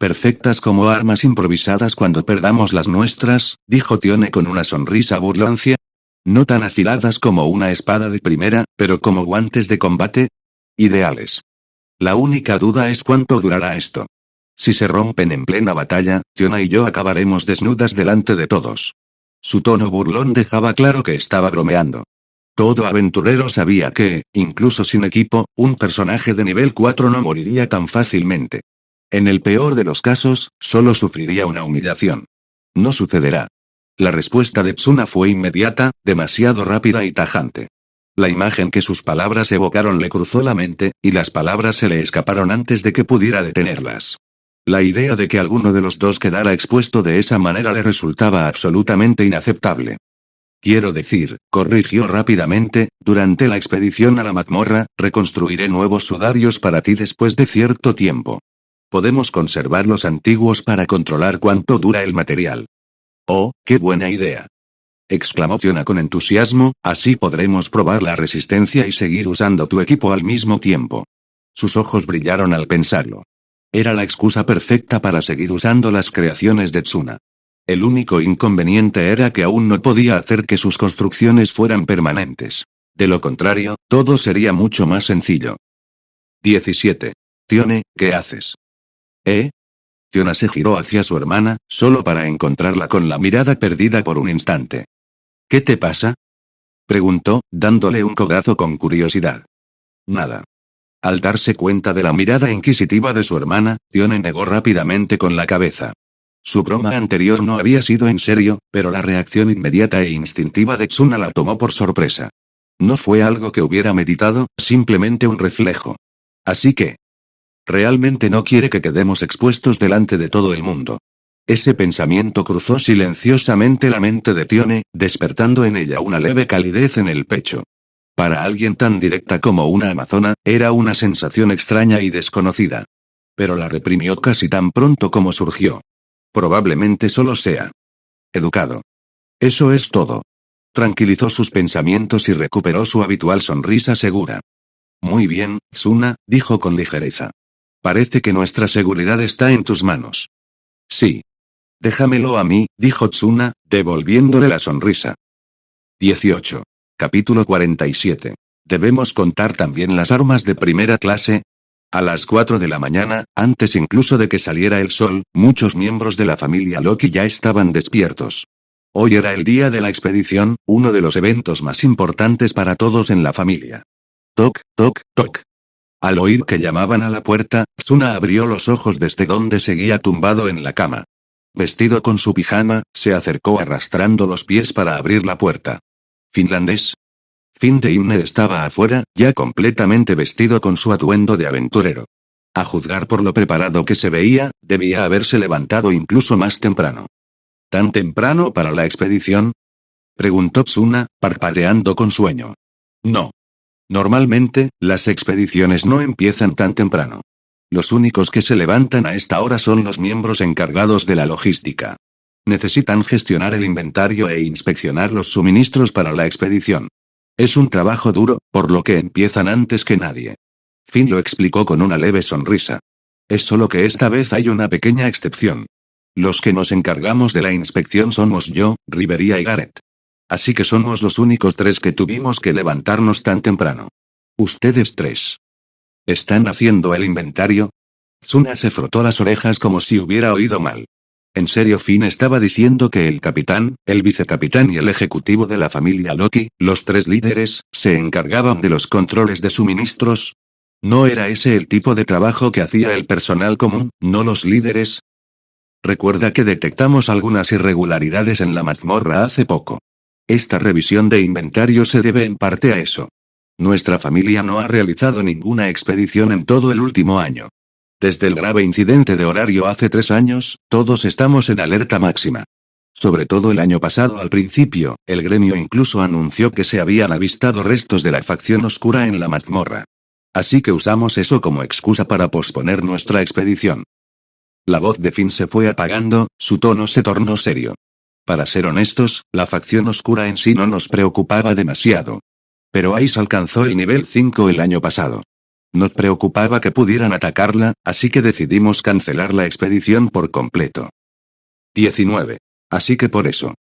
Perfectas como armas improvisadas cuando perdamos las nuestras, dijo Tione con una sonrisa burloncia. No tan afiladas como una espada de primera, pero como guantes de combate. Ideales. La única duda es cuánto durará esto. Si se rompen en plena batalla, Tiona y yo acabaremos desnudas delante de todos. Su tono burlón dejaba claro que estaba bromeando. Todo aventurero sabía que, incluso sin equipo, un personaje de nivel 4 no moriría tan fácilmente. En el peor de los casos, solo sufriría una humillación. No sucederá. La respuesta de Tsuna fue inmediata, demasiado rápida y tajante. La imagen que sus palabras evocaron le cruzó la mente, y las palabras se le escaparon antes de que pudiera detenerlas. La idea de que alguno de los dos quedara expuesto de esa manera le resultaba absolutamente inaceptable. Quiero decir, corrigió rápidamente, durante la expedición a la mazmorra, reconstruiré nuevos sudarios para ti después de cierto tiempo. Podemos conservar los antiguos para controlar cuánto dura el material. Oh, qué buena idea. Exclamó Tiona con entusiasmo, así podremos probar la resistencia y seguir usando tu equipo al mismo tiempo. Sus ojos brillaron al pensarlo. Era la excusa perfecta para seguir usando las creaciones de Tsuna. El único inconveniente era que aún no podía hacer que sus construcciones fueran permanentes. De lo contrario, todo sería mucho más sencillo. 17. Tione, ¿qué haces? Tiona se giró hacia su hermana, solo para encontrarla con la mirada perdida por un instante. ¿Qué te pasa? Preguntó, dándole un codazo con curiosidad. Nada. Al darse cuenta de la mirada inquisitiva de su hermana, Tione negó rápidamente con la cabeza. Su broma anterior no había sido en serio, pero la reacción inmediata e instintiva de Tsuna la tomó por sorpresa. No fue algo que hubiera meditado, simplemente un reflejo. Así que... realmente no quiere que quedemos expuestos delante de todo el mundo. Ese pensamiento cruzó silenciosamente la mente de Tione, despertando en ella una leve calidez en el pecho. Para alguien tan directa como una amazona, era una sensación extraña y desconocida. Pero la reprimió casi tan pronto como surgió. Probablemente solo sea educado. Eso es todo. Tranquilizó sus pensamientos y recuperó su habitual sonrisa segura. Muy bien, Tsuna, dijo con ligereza. Parece que nuestra seguridad está en tus manos. Sí. Déjamelo a mí, dijo Tsuna, devolviéndole la sonrisa. 18. Capítulo 47. ¿Debemos contar también las armas de primera clase? A las 4 de la mañana, antes incluso de que saliera el sol, muchos miembros de la familia Loki ya estaban despiertos. Hoy era el día de la expedición, uno de los eventos más importantes para todos en la familia. Toc, toc, toc. Al oír que llamaban a la puerta, Tsuna abrió los ojos desde donde seguía tumbado en la cama. Vestido con su pijama, se acercó arrastrando los pies para abrir la puerta. ¿Finlandés? Fin de Himne estaba afuera, ya completamente vestido con su atuendo de aventurero. A juzgar por lo preparado que se veía, debía haberse levantado incluso más temprano. ¿Tan temprano para la expedición? Preguntó Tsuna, parpadeando con sueño. No. Normalmente, las expediciones no empiezan tan temprano. Los únicos que se levantan a esta hora son los miembros encargados de la logística. Necesitan gestionar el inventario e inspeccionar los suministros para la expedición. Es un trabajo duro, por lo que empiezan antes que nadie. Finn lo explicó con una leve sonrisa. Es solo que esta vez hay una pequeña excepción. Los que nos encargamos de la inspección somos yo, Riveria y Gareth. Así que somos los únicos tres que tuvimos que levantarnos tan temprano. Ustedes tres. ¿Están haciendo el inventario? Tsuna se frotó las orejas como si hubiera oído mal. ¿En serio Finn estaba diciendo que el capitán, el vicecapitán y el ejecutivo de la familia Loki, los tres líderes, se encargaban de los controles de suministros? ¿No era ese el tipo de trabajo que hacía el personal común, no los líderes? Recuerda que detectamos algunas irregularidades en la mazmorra hace poco. Esta revisión de inventario se debe en parte a eso. Nuestra familia no ha realizado ninguna expedición en todo el último año. Desde el grave incidente de horario hace 3 años, todos estamos en alerta máxima. Sobre todo el año pasado al principio, el gremio incluso anunció que se habían avistado restos de la facción oscura en la mazmorra. Así que usamos eso como excusa para posponer nuestra expedición. La voz de Finn se fue apagando, su tono se tornó serio. Para ser honestos, la facción oscura en sí no nos preocupaba demasiado. Pero Ice alcanzó el nivel 5 el año pasado. Nos preocupaba que pudieran atacarla, así que decidimos cancelar la expedición por completo. 19. Así que por eso.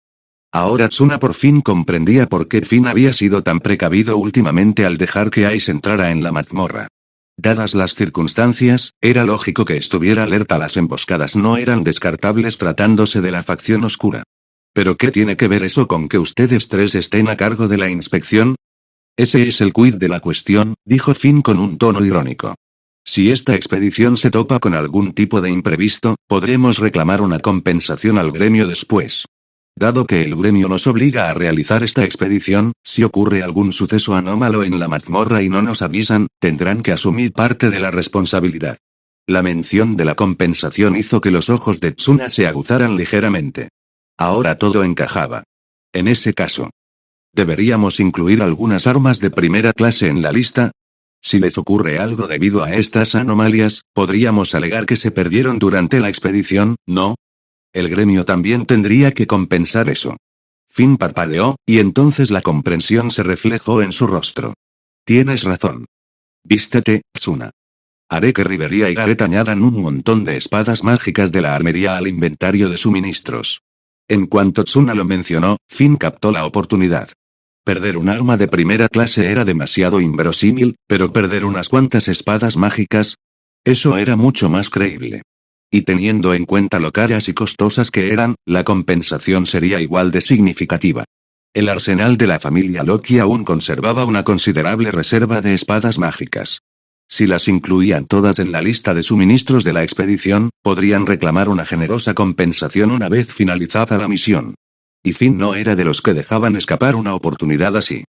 Ahora Tsuna por fin comprendía por qué Finn había sido tan precavido últimamente al dejar que Ice entrara en la mazmorra. Dadas las circunstancias, era lógico que estuviera alerta. Las emboscadas no eran descartables tratándose de la facción oscura. ¿Pero qué tiene que ver eso con que ustedes tres estén a cargo de la inspección? Ese es el quid de la cuestión, dijo Finn con un tono irónico. Si esta expedición se topa con algún tipo de imprevisto, podremos reclamar una compensación al gremio después. Dado que el gremio nos obliga a realizar esta expedición, si ocurre algún suceso anómalo en la mazmorra y no nos avisan, tendrán que asumir parte de la responsabilidad. La mención de la compensación hizo que los ojos de Tsuna se aguzaran ligeramente. Ahora todo encajaba. En ese caso, ¿deberíamos incluir algunas armas de primera clase en la lista? Si les ocurre algo debido a estas anomalias, podríamos alegar que se perdieron durante la expedición, ¿no? El gremio también tendría que compensar eso. Finn parpadeó, y entonces la comprensión se reflejó en su rostro. Tienes razón. Vístete, Tsuna. Haré que Riveria y Gareth añadan un montón de espadas mágicas de la armería al inventario de suministros. En cuanto Tsuna lo mencionó, Finn captó la oportunidad. Perder un arma de primera clase era demasiado inverosímil, pero perder unas cuantas espadas mágicas, eso era mucho más creíble. Y teniendo en cuenta lo caras y costosas que eran, la compensación sería igual de significativa. El arsenal de la familia Loki aún conservaba una considerable reserva de espadas mágicas. Si las incluían todas en la lista de suministros de la expedición, podrían reclamar una generosa compensación una vez finalizada la misión. Y Finn no era de los que dejaban escapar una oportunidad así.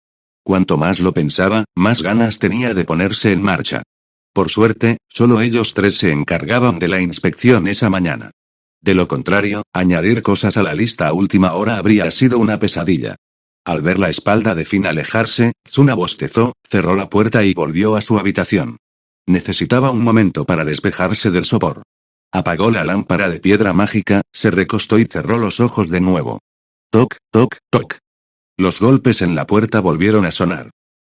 Cuanto más lo pensaba, más ganas tenía de ponerse en marcha. Por suerte, solo ellos tres se encargaban de la inspección esa mañana. De lo contrario, añadir cosas a la lista a última hora habría sido una pesadilla. Al ver la espalda de Finn alejarse, Tsuna bostezó, cerró la puerta y volvió a su habitación. Necesitaba un momento para despejarse del sopor. Apagó la lámpara de piedra mágica, se recostó y cerró los ojos de nuevo. Toc, toc, toc. Los golpes en la puerta volvieron a sonar.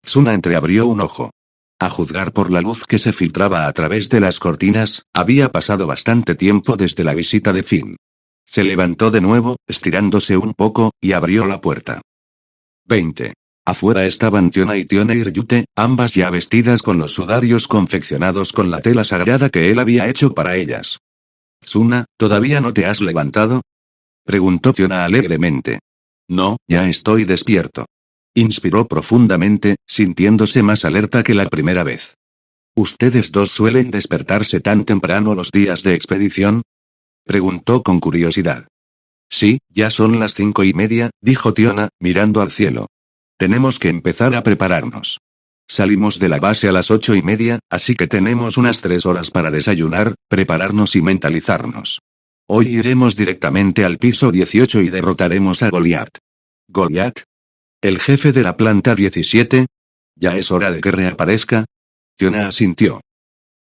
Tsuna entreabrió un ojo. A juzgar por la luz que se filtraba a través de las cortinas, había pasado bastante tiempo desde la visita de Finn. Se levantó de nuevo, estirándose un poco, y abrió la puerta. 20. Afuera estaban Tiona y Ryute, ambas ya vestidas con los sudarios confeccionados con la tela sagrada que él había hecho para ellas. «Tsuna, ¿todavía no te has levantado?», preguntó Tiona alegremente. «No, ya estoy despierto». Inspiró profundamente, sintiéndose más alerta que la primera vez. «¿Ustedes dos suelen despertarse tan temprano los días de expedición?», preguntó con curiosidad. «Sí, ya son las 5:30», dijo Tiona, mirando al cielo. «Tenemos que empezar a prepararnos. Salimos de la base a las 8:30, así que tenemos unas 3 horas para desayunar, prepararnos y mentalizarnos. Hoy iremos directamente al piso 18 y derrotaremos a Goliath». «¿Goliath? ¿El jefe de la planta 17? ¿Ya es hora de que reaparezca?». Tiona asintió.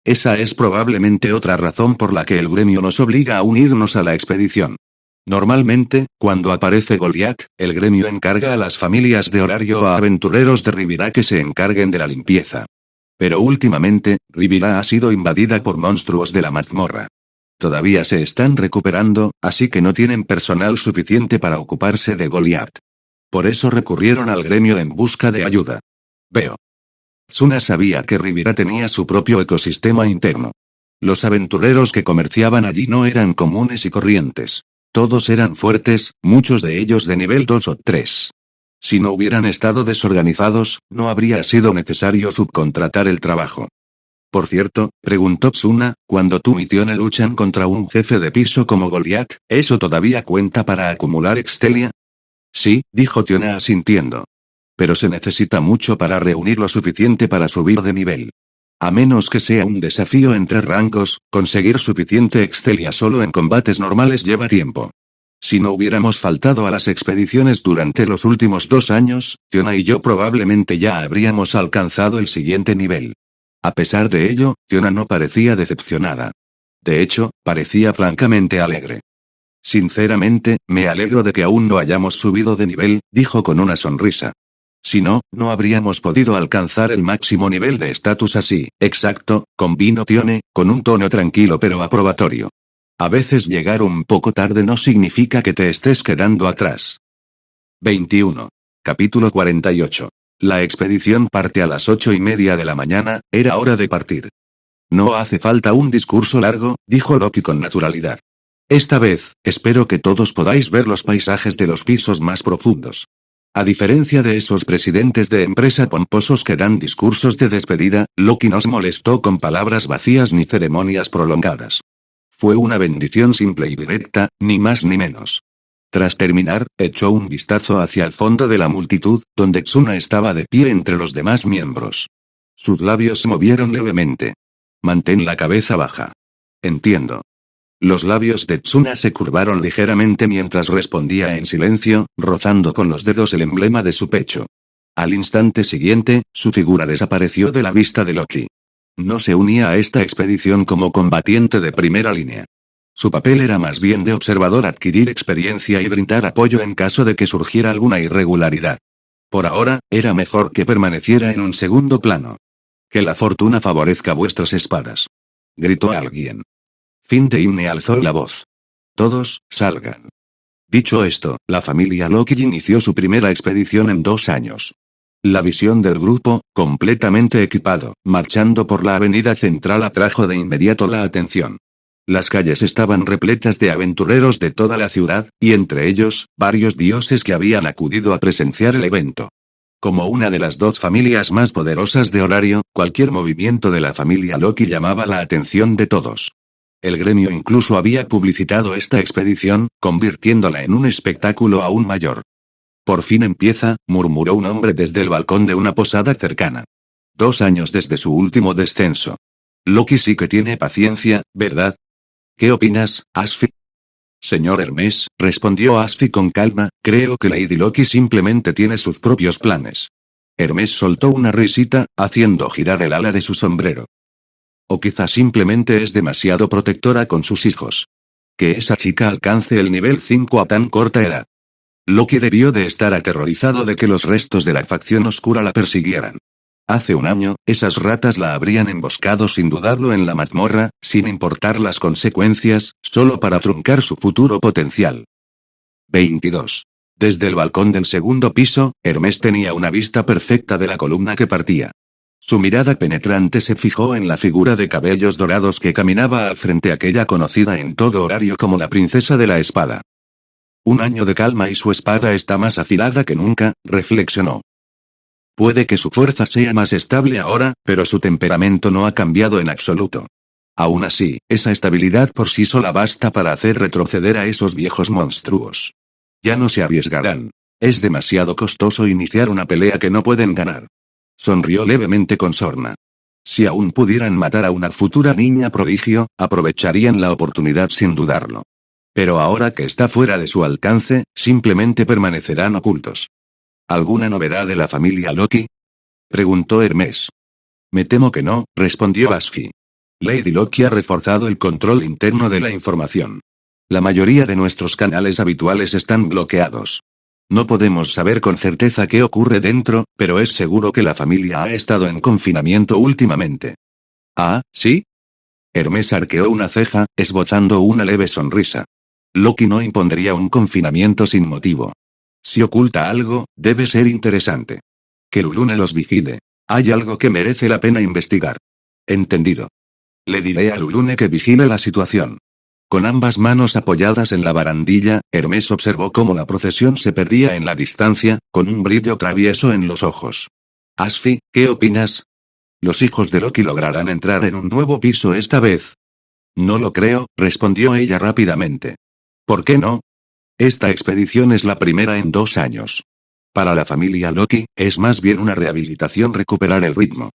«Esa es probablemente otra razón por la que el gremio nos obliga a unirnos a la expedición. Normalmente, cuando aparece Goliath, el gremio encarga a las familias de horario o a aventureros de Rivirá que se encarguen de la limpieza. Pero últimamente, Rivirá ha sido invadida por monstruos de la mazmorra. Todavía se están recuperando, así que no tienen personal suficiente para ocuparse de Goliath. Por eso recurrieron al gremio en busca de ayuda». «Veo». Tsuna sabía que Rivirá tenía su propio ecosistema interno. Los aventureros que comerciaban allí no eran comunes y corrientes. Todos eran fuertes, muchos de ellos de nivel 2 o 3. Si no hubieran estado desorganizados, no habría sido necesario subcontratar el trabajo. «Por cierto», preguntó Tsuna, «cuando tú y Tiona luchan contra un jefe de piso como Goliath, ¿eso todavía cuenta para acumular Extelia?». «Sí», dijo Tiona asintiendo. «Pero se necesita mucho para reunir lo suficiente para subir de nivel. A menos que sea un desafío entre rangos, conseguir suficiente Extelia solo en combates normales lleva tiempo. Si no hubiéramos faltado a las expediciones durante los últimos 2 años, Tiona y yo probablemente ya habríamos alcanzado el siguiente nivel». A pesar de ello, Tiona no parecía decepcionada. De hecho, parecía francamente alegre. «Sinceramente, me alegro de que aún no hayamos subido de nivel», dijo con una sonrisa. «Si no, no habríamos podido alcanzar el máximo nivel de estatus así». «Exacto», convino Tione, con un tono tranquilo pero aprobatorio. «A veces llegar un poco tarde no significa que te estés quedando atrás». 21. Capítulo 48. La expedición parte a las 8:30 de la mañana, era hora de partir. «No hace falta un discurso largo», dijo Loki con naturalidad. «Esta vez, espero que todos podáis ver los paisajes de los pisos más profundos. A diferencia de esos presidentes de empresa pomposos que dan discursos de despedida, Loki no se molestó con palabras vacías ni ceremonias prolongadas. Fue una bendición simple y directa, ni más ni menos». Tras terminar, echó un vistazo hacia el fondo de la multitud, donde Tsuna estaba de pie entre los demás miembros. Sus labios se movieron levemente. «Mantén la cabeza baja». «Entiendo». Los labios de Tsuna se curvaron ligeramente mientras respondía en silencio, rozando con los dedos el emblema de su pecho. Al instante siguiente, su figura desapareció de la vista de Loki. No se unía a esta expedición como combatiente de primera línea. Su papel era más bien de observador, adquirir experiencia y brindar apoyo en caso de que surgiera alguna irregularidad. Por ahora, era mejor que permaneciera en un segundo plano. «Que la fortuna favorezca vuestras espadas», gritó alguien. Fin de himne alzó la voz. «Todos, salgan». Dicho esto, la familia Loki inició su primera expedición en 2 años. La visión del grupo, completamente equipado, marchando por la avenida central atrajo de inmediato la atención. Las calles estaban repletas de aventureros de toda la ciudad, y entre ellos, varios dioses que habían acudido a presenciar el evento. Como una de las 2 familias más poderosas de Horario, cualquier movimiento de la familia Loki llamaba la atención de todos. El gremio incluso había publicitado esta expedición, convirtiéndola en un espectáculo aún mayor. Por fin empieza, murmuró un hombre desde el balcón de una posada cercana. 2 años desde su último descenso. Loki sí que tiene paciencia, ¿verdad? ¿Qué opinas, Asfi? Señor Hermes, respondió Asfi con calma, creo que Lady Loki simplemente tiene sus propios planes. Hermes soltó una risita, haciendo girar el ala de su sombrero. O quizá simplemente es demasiado protectora con sus hijos. Que esa chica alcance el nivel 5 a tan corta edad. Loki debió de estar aterrorizado de que los restos de la facción oscura la persiguieran. Hace un año, esas ratas la habrían emboscado sin dudarlo en la mazmorra, sin importar las consecuencias, solo para truncar su futuro potencial. 22. Desde el balcón del segundo piso, Hermes tenía una vista perfecta de la columna que partía. Su mirada penetrante se fijó en la figura de cabellos dorados que caminaba al frente aquella conocida en todo horario como la princesa de la espada. Un año de calma y su espada está más afilada que nunca, reflexionó. Puede que su fuerza sea más estable ahora, pero su temperamento no ha cambiado en absoluto. Aún así, esa estabilidad por sí sola basta para hacer retroceder a esos viejos monstruos. Ya no se arriesgarán. Es demasiado costoso iniciar una pelea que no pueden ganar. Sonrió levemente con sorna. Si aún pudieran matar a una futura niña prodigio, aprovecharían la oportunidad sin dudarlo. Pero ahora que está fuera de su alcance, simplemente permanecerán ocultos. ¿Alguna novedad de la familia Loki? Preguntó Hermes. Me temo que no, respondió Asfi. Lady Loki ha reforzado el control interno de la información. La mayoría de nuestros canales habituales están bloqueados. No podemos saber con certeza qué ocurre dentro, pero es seguro que la familia ha estado en confinamiento últimamente. ¿Ah, sí? Hermes arqueó una ceja, esbozando una leve sonrisa. Loki no impondría un confinamiento sin motivo. Si oculta algo, debe ser interesante. Que Lulune los vigile. Hay algo que merece la pena investigar. Entendido. Le diré a Lulune que vigile la situación. Con ambas manos apoyadas en la barandilla, Hermes observó cómo la procesión se perdía en la distancia, con un brillo travieso en los ojos. Asfi, ¿qué opinas? ¿Los hijos de Loki lograrán entrar en un nuevo piso esta vez? No lo creo, respondió ella rápidamente. ¿Por qué no? Esta expedición es la primera en 2 años. Para la familia Loki, es más bien una rehabilitación recuperar el ritmo.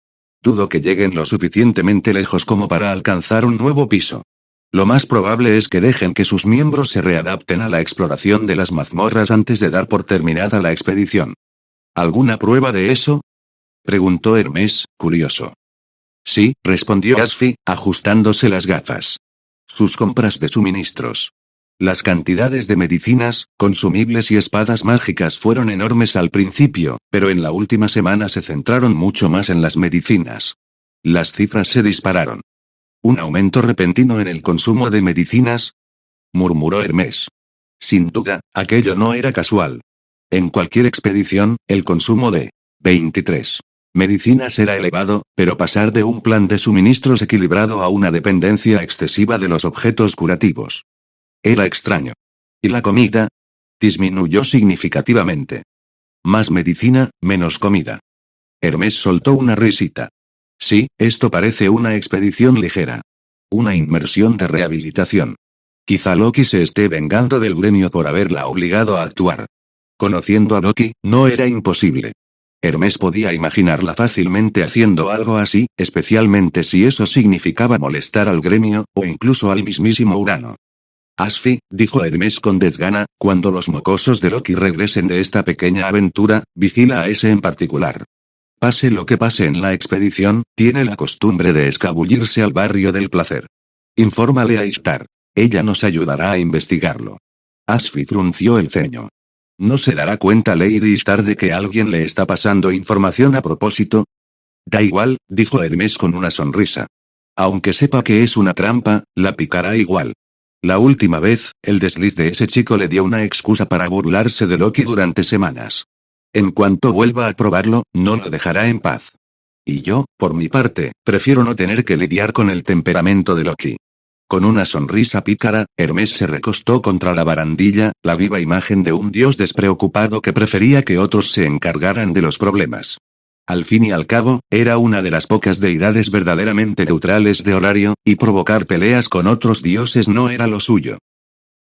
Dudo que lleguen lo suficientemente lejos como para alcanzar un nuevo piso. Lo más probable es que dejen que sus miembros se readapten a la exploración de las mazmorras antes de dar por terminada la expedición. ¿Alguna prueba de eso? Preguntó Hermes, curioso. Sí, respondió Asfi, ajustándose las gafas. Sus compras de suministros. Las cantidades de medicinas, consumibles y espadas mágicas fueron enormes al principio, pero en la última semana se centraron mucho más en las medicinas. Las cifras se dispararon. ¿Un aumento repentino en el consumo de medicinas? Murmuró Hermes. Sin duda, aquello no era casual. En cualquier expedición, el consumo de 23 medicinas era elevado, pero pasar de un plan de suministros equilibrado a una dependencia excesiva de los objetos curativos era extraño. ¿Y la comida? Disminuyó significativamente. Más medicina, menos comida. Hermes soltó una risita. Sí, esto parece una expedición ligera. Una inmersión de rehabilitación. Quizá Loki se esté vengando del gremio por haberla obligado a actuar. Conociendo a Loki, no era imposible. Hermes podía imaginarla fácilmente haciendo algo así, especialmente si eso significaba molestar al gremio, o incluso al mismísimo Urano. Asfi, dijo Hermes con desgana, cuando los mocosos de Loki regresen de esta pequeña aventura, vigila a ese en particular. Pase lo que pase en la expedición, tiene la costumbre de escabullirse al barrio del placer. Infórmale a Ishtar. Ella nos ayudará a investigarlo. Asfi frunció el ceño. ¿No se dará cuenta Lady Ishtar de que alguien le está pasando información a propósito? Da igual, dijo Hermes con una sonrisa. Aunque sepa que es una trampa, la picará igual. La última vez, el desliz de ese chico le dio una excusa para burlarse de Loki durante semanas. En cuanto vuelva a probarlo, no lo dejará en paz. Y yo, por mi parte, prefiero no tener que lidiar con el temperamento de Loki. Con una sonrisa pícara, Hermes se recostó contra la barandilla, la viva imagen de un dios despreocupado que prefería que otros se encargaran de los problemas. Al fin y al cabo, era una de las pocas deidades verdaderamente neutrales de horario, y provocar peleas con otros dioses no era lo suyo.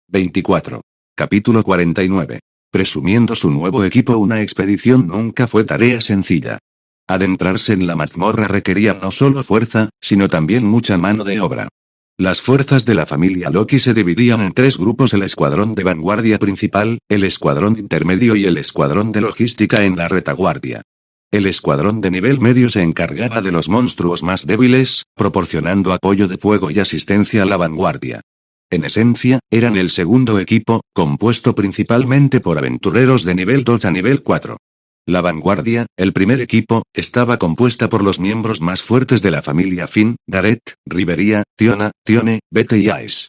24. Capítulo 49. Presumiendo su nuevo equipo, una expedición nunca fue tarea sencilla. Adentrarse en la mazmorra requería no solo fuerza, sino también mucha mano de obra. Las fuerzas de la familia Loki se dividían en 3 grupos: el escuadrón de vanguardia principal, el escuadrón intermedio y el escuadrón de logística en la retaguardia. El escuadrón de nivel medio se encargaba de los monstruos más débiles, proporcionando apoyo de fuego y asistencia a la vanguardia. En esencia, eran el segundo equipo, compuesto principalmente por aventureros de nivel 2 a nivel 4. La vanguardia, el primer equipo, estaba compuesta por los miembros más fuertes de la familia Finn: Gareth, Riveria, Tiona, Tione, Bete y Ice.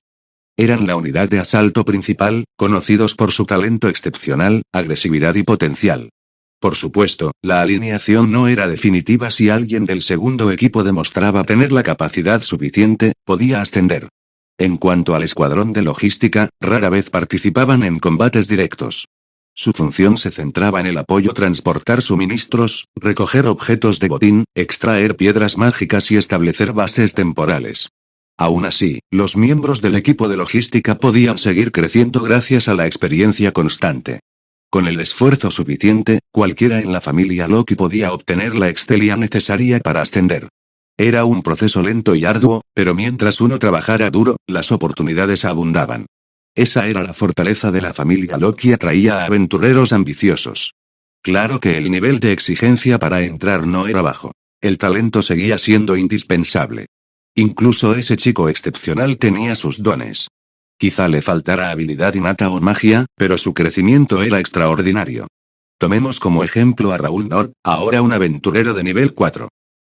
Eran la unidad de asalto principal, conocidos por su talento excepcional, agresividad y potencial. Por supuesto, la alineación no era definitiva. Si alguien del segundo equipo demostraba tener la capacidad suficiente, podía ascender. En cuanto al escuadrón de logística, rara vez participaban en combates directos. Su función se centraba en el apoyo: transportar suministros, recoger objetos de botín, extraer piedras mágicas y establecer bases temporales. Aún así, los miembros del equipo de logística podían seguir creciendo gracias a la experiencia constante. Con el esfuerzo suficiente, cualquiera en la familia Loki podía obtener la excelia necesaria para ascender. Era un proceso lento y arduo, pero mientras uno trabajara duro, las oportunidades abundaban. Esa era la fortaleza de la familia Loki: atraía a aventureros ambiciosos. Claro que el nivel de exigencia para entrar no era bajo. El talento seguía siendo indispensable. Incluso ese chico excepcional tenía sus dones. Quizá le faltara habilidad innata o magia, pero su crecimiento era extraordinario. Tomemos como ejemplo a Raúl Nord, ahora un aventurero de nivel 4.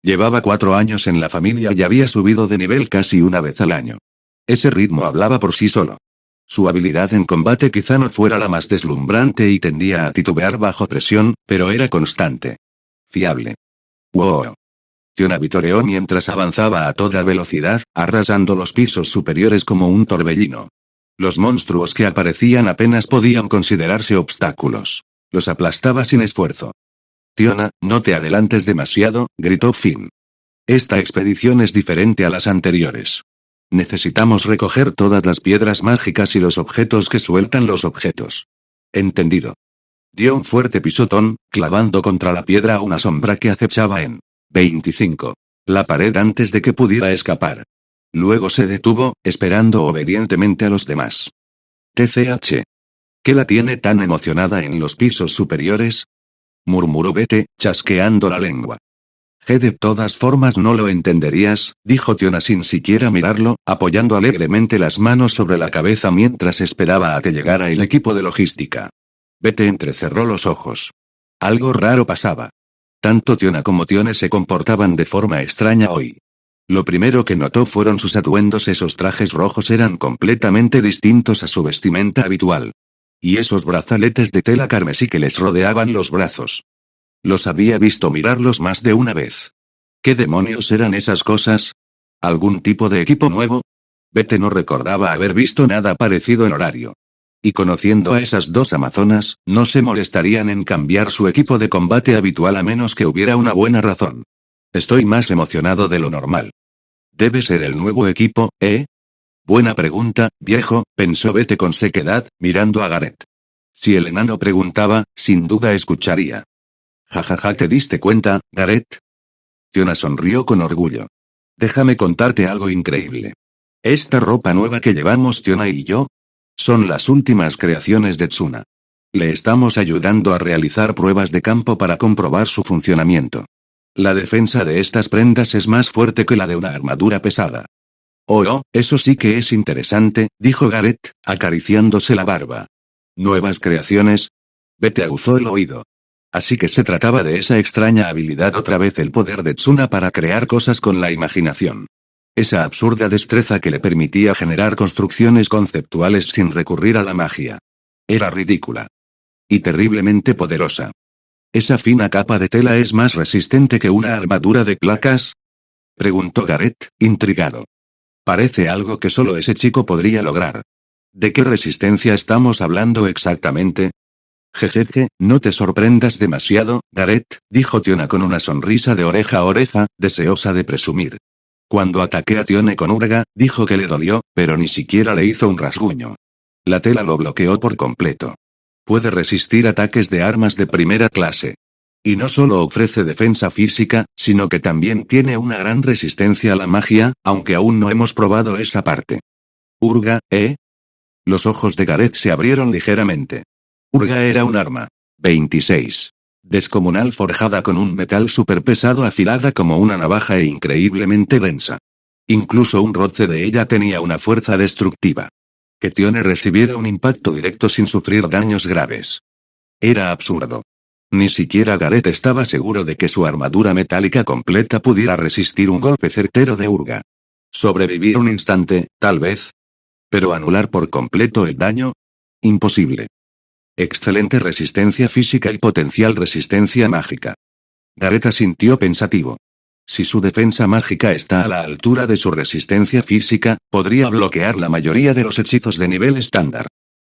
Llevaba 4 años en la familia y había subido de nivel casi una vez al año. Ese ritmo hablaba por sí solo. Su habilidad en combate quizá no fuera la más deslumbrante y tendía a titubear bajo presión, pero era constante. Fiable. ¡Wow! Tiona vitoreó mientras avanzaba a toda velocidad, arrasando los pisos superiores como un torbellino. Los monstruos que aparecían apenas podían considerarse obstáculos. Los aplastaba sin esfuerzo. Tiona, no te adelantes demasiado, gritó Finn. Esta expedición es diferente a las anteriores. Necesitamos recoger todas las piedras mágicas y los objetos que sueltan los objetos. Entendido. Dio un fuerte pisotón, clavando contra la piedra una sombra que acechaba en 25. La pared antes de que pudiera escapar. Luego se detuvo, esperando obedientemente a los demás. TCH. ¿Qué la tiene tan emocionada en los pisos superiores? Murmuró Bete, chasqueando la lengua. De todas formas no lo entenderías, dijo Tiona sin siquiera mirarlo, apoyando alegremente las manos sobre la cabeza mientras esperaba a que llegara el equipo de logística. Bete entrecerró los ojos. Algo raro pasaba. Tanto Tiona como Tione se comportaban de forma extraña hoy. Lo primero que notó fueron sus atuendos: esos trajes rojos eran completamente distintos a su vestimenta habitual. Y esos brazaletes de tela carmesí que les rodeaban los brazos. Los había visto mirarlos más de una vez. ¿Qué demonios eran esas cosas? ¿Algún tipo de equipo nuevo? Bete no recordaba haber visto nada parecido en horario. Y conociendo a esas 2 amazonas, no se molestarían en cambiar su equipo de combate habitual a menos que hubiera una buena razón. Estoy más emocionado de lo normal. Debe ser el nuevo equipo, ¿eh? Buena pregunta, viejo, pensó Bete con sequedad, mirando a Gareth. Si el enano preguntaba, sin duda escucharía. Jajaja, ¿te diste cuenta, Gareth? Tiona sonrió con orgullo. Déjame contarte algo increíble. Esta ropa nueva que llevamos Tiona y yo, son las últimas creaciones de Tsuna. Le estamos ayudando a realizar pruebas de campo para comprobar su funcionamiento. La defensa de estas prendas es más fuerte que la de una armadura pesada. Oh, eso sí que es interesante, dijo Gareth, acariciándose la barba. ¿Nuevas creaciones? Bete aguzó el oído. Así que se trataba de esa extraña habilidad, otra vez el poder de Tsuna para crear cosas con la imaginación. Esa absurda destreza que le permitía generar construcciones conceptuales sin recurrir a la magia. Era ridícula. Y terriblemente poderosa. ¿Esa fina capa de tela es más resistente que una armadura de placas? Preguntó Gareth, intrigado. Parece algo que solo ese chico podría lograr. ¿De qué resistencia estamos hablando exactamente? Jejeje, no te sorprendas demasiado, Gareth, dijo Tiona con una sonrisa de oreja a oreja, deseosa de presumir. Cuando ataqué a Tione con Urga, dijo que le dolió, pero ni siquiera le hizo un rasguño. La tela lo bloqueó por completo. Puede resistir ataques de armas de primera clase. Y no solo ofrece defensa física, sino que también tiene una gran resistencia a la magia, aunque aún no hemos probado esa parte. Urga, ¿eh? Los ojos de Gareth se abrieron ligeramente. Urga era un arma. 26. Descomunal, forjada con un metal superpesado, afilada como una navaja e increíblemente densa. Incluso un roce de ella tenía una fuerza destructiva. Que Tione recibiera un impacto directo sin sufrir daños graves. Era absurdo. Ni siquiera Gareth estaba seguro de que su armadura metálica completa pudiera resistir un golpe certero de Urga. Sobrevivir un instante, tal vez. Pero anular por completo el daño. Imposible. Excelente resistencia física y potencial resistencia mágica. Gareth asintió pensativo. Si su defensa mágica está a la altura de su resistencia física, podría bloquear la mayoría de los hechizos de nivel estándar.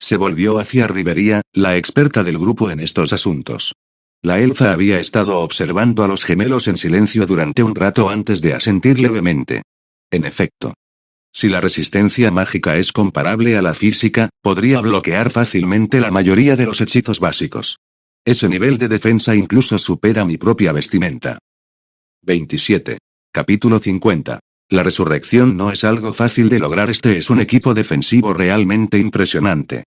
Se volvió hacia Rivería, la experta del grupo en estos asuntos. La elfa había estado observando a los gemelos en silencio durante un rato antes de asentir levemente. En efecto. Si la resistencia mágica es comparable a la física, podría bloquear fácilmente la mayoría de los hechizos básicos. Ese nivel de defensa incluso supera mi propia vestimenta. 27. Capítulo 50. La resurrección no es algo fácil de lograr. Este es un equipo defensivo realmente impresionante.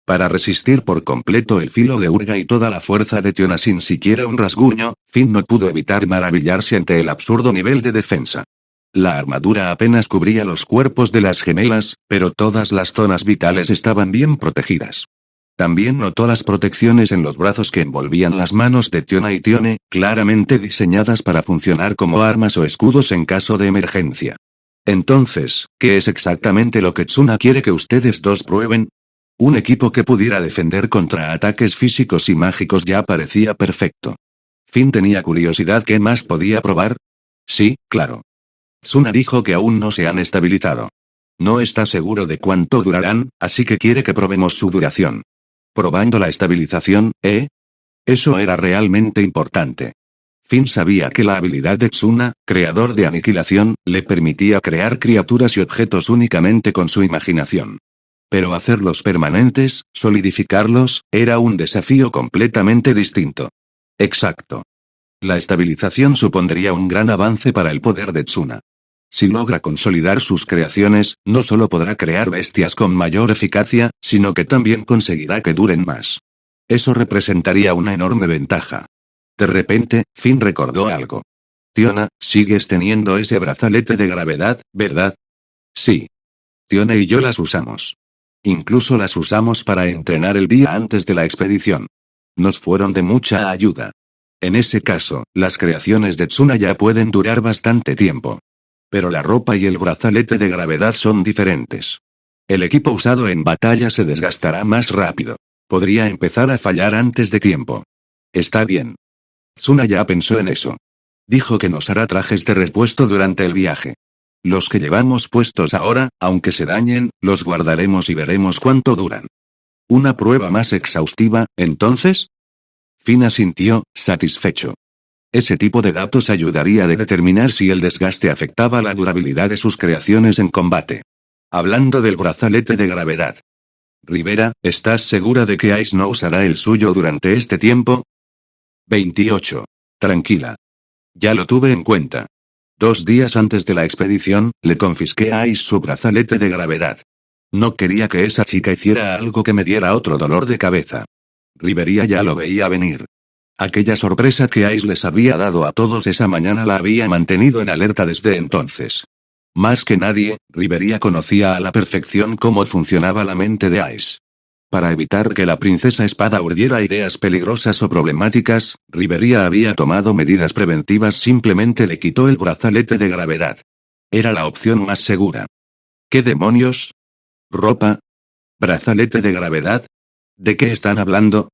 Para resistir por completo el filo de Urga y toda la fuerza de Tiona sin siquiera un rasguño, Finn no pudo evitar maravillarse ante el absurdo nivel de defensa. La armadura apenas cubría los cuerpos de las gemelas, pero todas las zonas vitales estaban bien protegidas. También notó las protecciones en los brazos que envolvían las manos de Tiona y Tione, claramente diseñadas para funcionar como armas o escudos en caso de emergencia. Entonces, ¿qué es exactamente lo que Tsuna quiere que ustedes dos prueben? Un equipo que pudiera defender contra ataques físicos y mágicos ya parecía perfecto. Finn tenía curiosidad, ¿qué más podía probar? Sí, claro. Tsuna dijo que aún no se han estabilizado. No está seguro de cuánto durarán, así que quiere que probemos su duración. Probando la estabilización, ¿eh? Eso era realmente importante. Finn sabía que la habilidad de Tsuna, creador de aniquilación, le permitía crear criaturas y objetos únicamente con su imaginación. Pero hacerlos permanentes, solidificarlos, era un desafío completamente distinto. Exacto. La estabilización supondría un gran avance para el poder de Tsuna. Si logra consolidar sus creaciones, no solo podrá crear bestias con mayor eficacia, sino que también conseguirá que duren más. Eso representaría una enorme ventaja. De repente, Finn recordó algo. Tiona, sigues teniendo ese brazalete de gravedad, ¿verdad? Sí. Tiona y yo las usamos. Incluso las usamos para entrenar el día antes de la expedición. Nos fueron de mucha ayuda. En ese caso, las creaciones de Tsuna ya pueden durar bastante tiempo. Pero la ropa y el brazalete de gravedad son diferentes. El equipo usado en batalla se desgastará más rápido. Podría empezar a fallar antes de tiempo. Está bien. Tsuna ya pensó en eso. Dijo que nos hará trajes de repuesto durante el viaje. Los que llevamos puestos ahora, aunque se dañen, los guardaremos y veremos cuánto duran. ¿Una prueba más exhaustiva, entonces? Finn asintió, satisfecho. Ese tipo de datos ayudaría a determinar si el desgaste afectaba la durabilidad de sus creaciones en combate. Hablando del brazalete de gravedad. Rivera, ¿estás segura de que Ice no usará el suyo durante este tiempo? 28. Tranquila. Ya lo tuve en cuenta. 2 días antes de la expedición, le confisqué a Ice su brazalete de gravedad. No quería que esa chica hiciera algo que me diera otro dolor de cabeza. Rivería ya lo veía venir. Aquella sorpresa que Ice les había dado a todos esa mañana la había mantenido en alerta desde entonces. Más que nadie, Rivería conocía a la perfección cómo funcionaba la mente de Ice. Para evitar que la princesa espada urdiera ideas peligrosas o problemáticas, Rivería había tomado medidas preventivas, simplemente le quitó el brazalete de gravedad. Era la opción más segura. ¿Qué demonios? ¿Ropa? ¿Brazalete de gravedad? ¿De qué están hablando?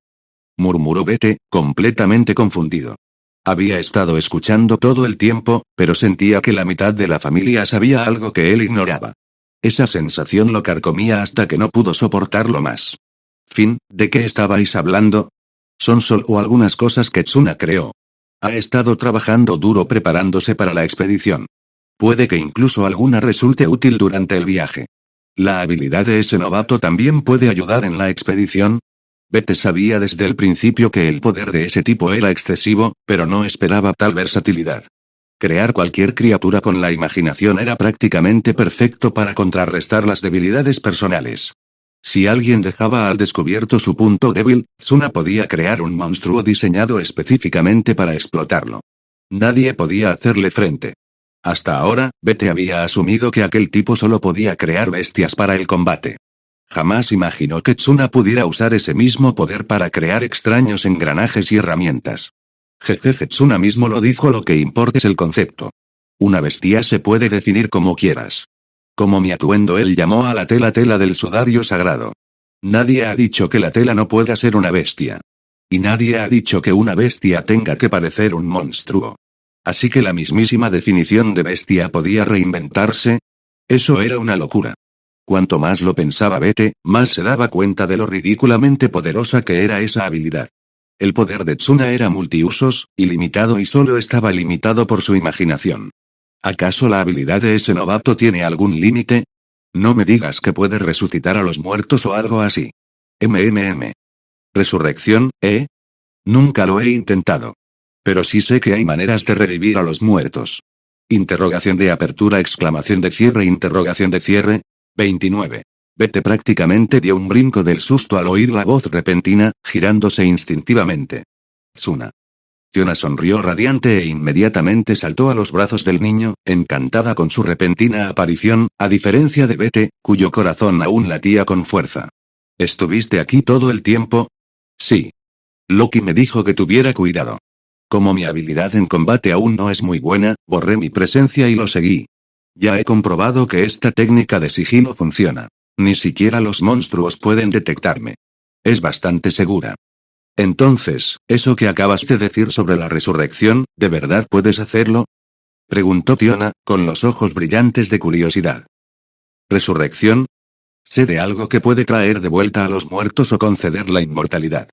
Murmuró Bete, completamente confundido. Había estado escuchando todo el tiempo, pero sentía que la mitad de la familia sabía algo que él ignoraba. Esa sensación lo carcomía hasta que no pudo soportarlo más. Finn, ¿de qué estabais hablando? Son solo algunas cosas que Tsuna creó. Ha estado trabajando duro preparándose para la expedición. Puede que incluso alguna resulte útil durante el viaje. ¿La habilidad de ese novato también puede ayudar en la expedición? Bete sabía desde el principio que el poder de ese tipo era excesivo, pero no esperaba tal versatilidad. Crear cualquier criatura con la imaginación era prácticamente perfecto para contrarrestar las debilidades personales. Si alguien dejaba al descubierto su punto débil, Tsuna podía crear un monstruo diseñado específicamente para explotarlo. Nadie podía hacerle frente. Hasta ahora, Bete había asumido que aquel tipo solo podía crear bestias para el combate. Jamás imaginó que Tsuna pudiera usar ese mismo poder para crear extraños engranajes y herramientas. Jejeje, Tsuna mismo lo dijo, lo que importa es el concepto. Una bestia se puede definir como quieras. Como mi atuendo, él llamó a la tela del sudario sagrado. Nadie ha dicho que la tela no pueda ser una bestia. Y nadie ha dicho que una bestia tenga que parecer un monstruo. Así que la mismísima definición de bestia podía reinventarse. Eso era una locura. Cuanto más lo pensaba Bete, más se daba cuenta de lo ridículamente poderosa que era esa habilidad. El poder de Tsuna era multiusos, ilimitado y solo estaba limitado por su imaginación. ¿Acaso la habilidad de ese novato tiene algún límite? No me digas que puede resucitar a los muertos o algo así. ¿Resurrección, eh? Nunca lo he intentado. Pero sí sé que hay maneras de revivir a los muertos. Interrogación de apertura, exclamación de cierre, interrogación de cierre. 29. Bete prácticamente dio un brinco del susto al oír la voz repentina, girándose instintivamente. Tsuna. Fiona sonrió radiante e inmediatamente saltó a los brazos del niño, encantada con su repentina aparición, a diferencia de Bete, cuyo corazón aún latía con fuerza. ¿Estuviste aquí todo el tiempo? Sí. Loki me dijo que tuviera cuidado. Como mi habilidad en combate aún no es muy buena, borré mi presencia y lo seguí. Ya he comprobado que esta técnica de sigilo funciona. Ni siquiera los monstruos pueden detectarme. Es bastante segura. Entonces, ¿eso que acabas de decir sobre la resurrección, de verdad puedes hacerlo? Preguntó Fiona, con los ojos brillantes de curiosidad. ¿Resurrección? Sé de algo que puede traer de vuelta a los muertos o conceder la inmortalidad.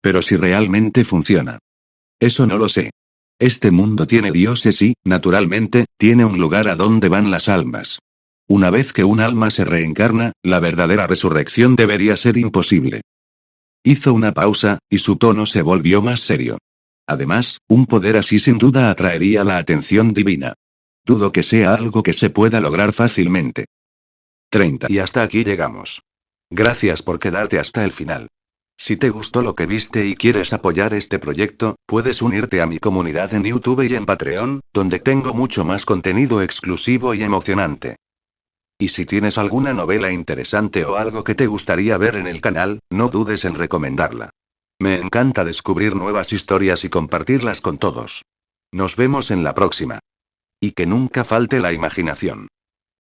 Pero si realmente funciona. Eso no lo sé. Este mundo tiene dioses y, naturalmente, tiene un lugar a donde van las almas. Una vez que un alma se reencarna, la verdadera resurrección debería ser imposible. Hizo una pausa, y su tono se volvió más serio. Además, un poder así sin duda atraería la atención divina. Dudo que sea algo que se pueda lograr fácilmente. 30. Y hasta aquí llegamos. Gracias por quedarte hasta el final. Si te gustó lo que viste y quieres apoyar este proyecto, puedes unirte a mi comunidad en YouTube y en Patreon, donde tengo mucho más contenido exclusivo y emocionante. Y si tienes alguna novela interesante o algo que te gustaría ver en el canal, no dudes en recomendarla. Me encanta descubrir nuevas historias y compartirlas con todos. Nos vemos en la próxima. Y que nunca falte la imaginación.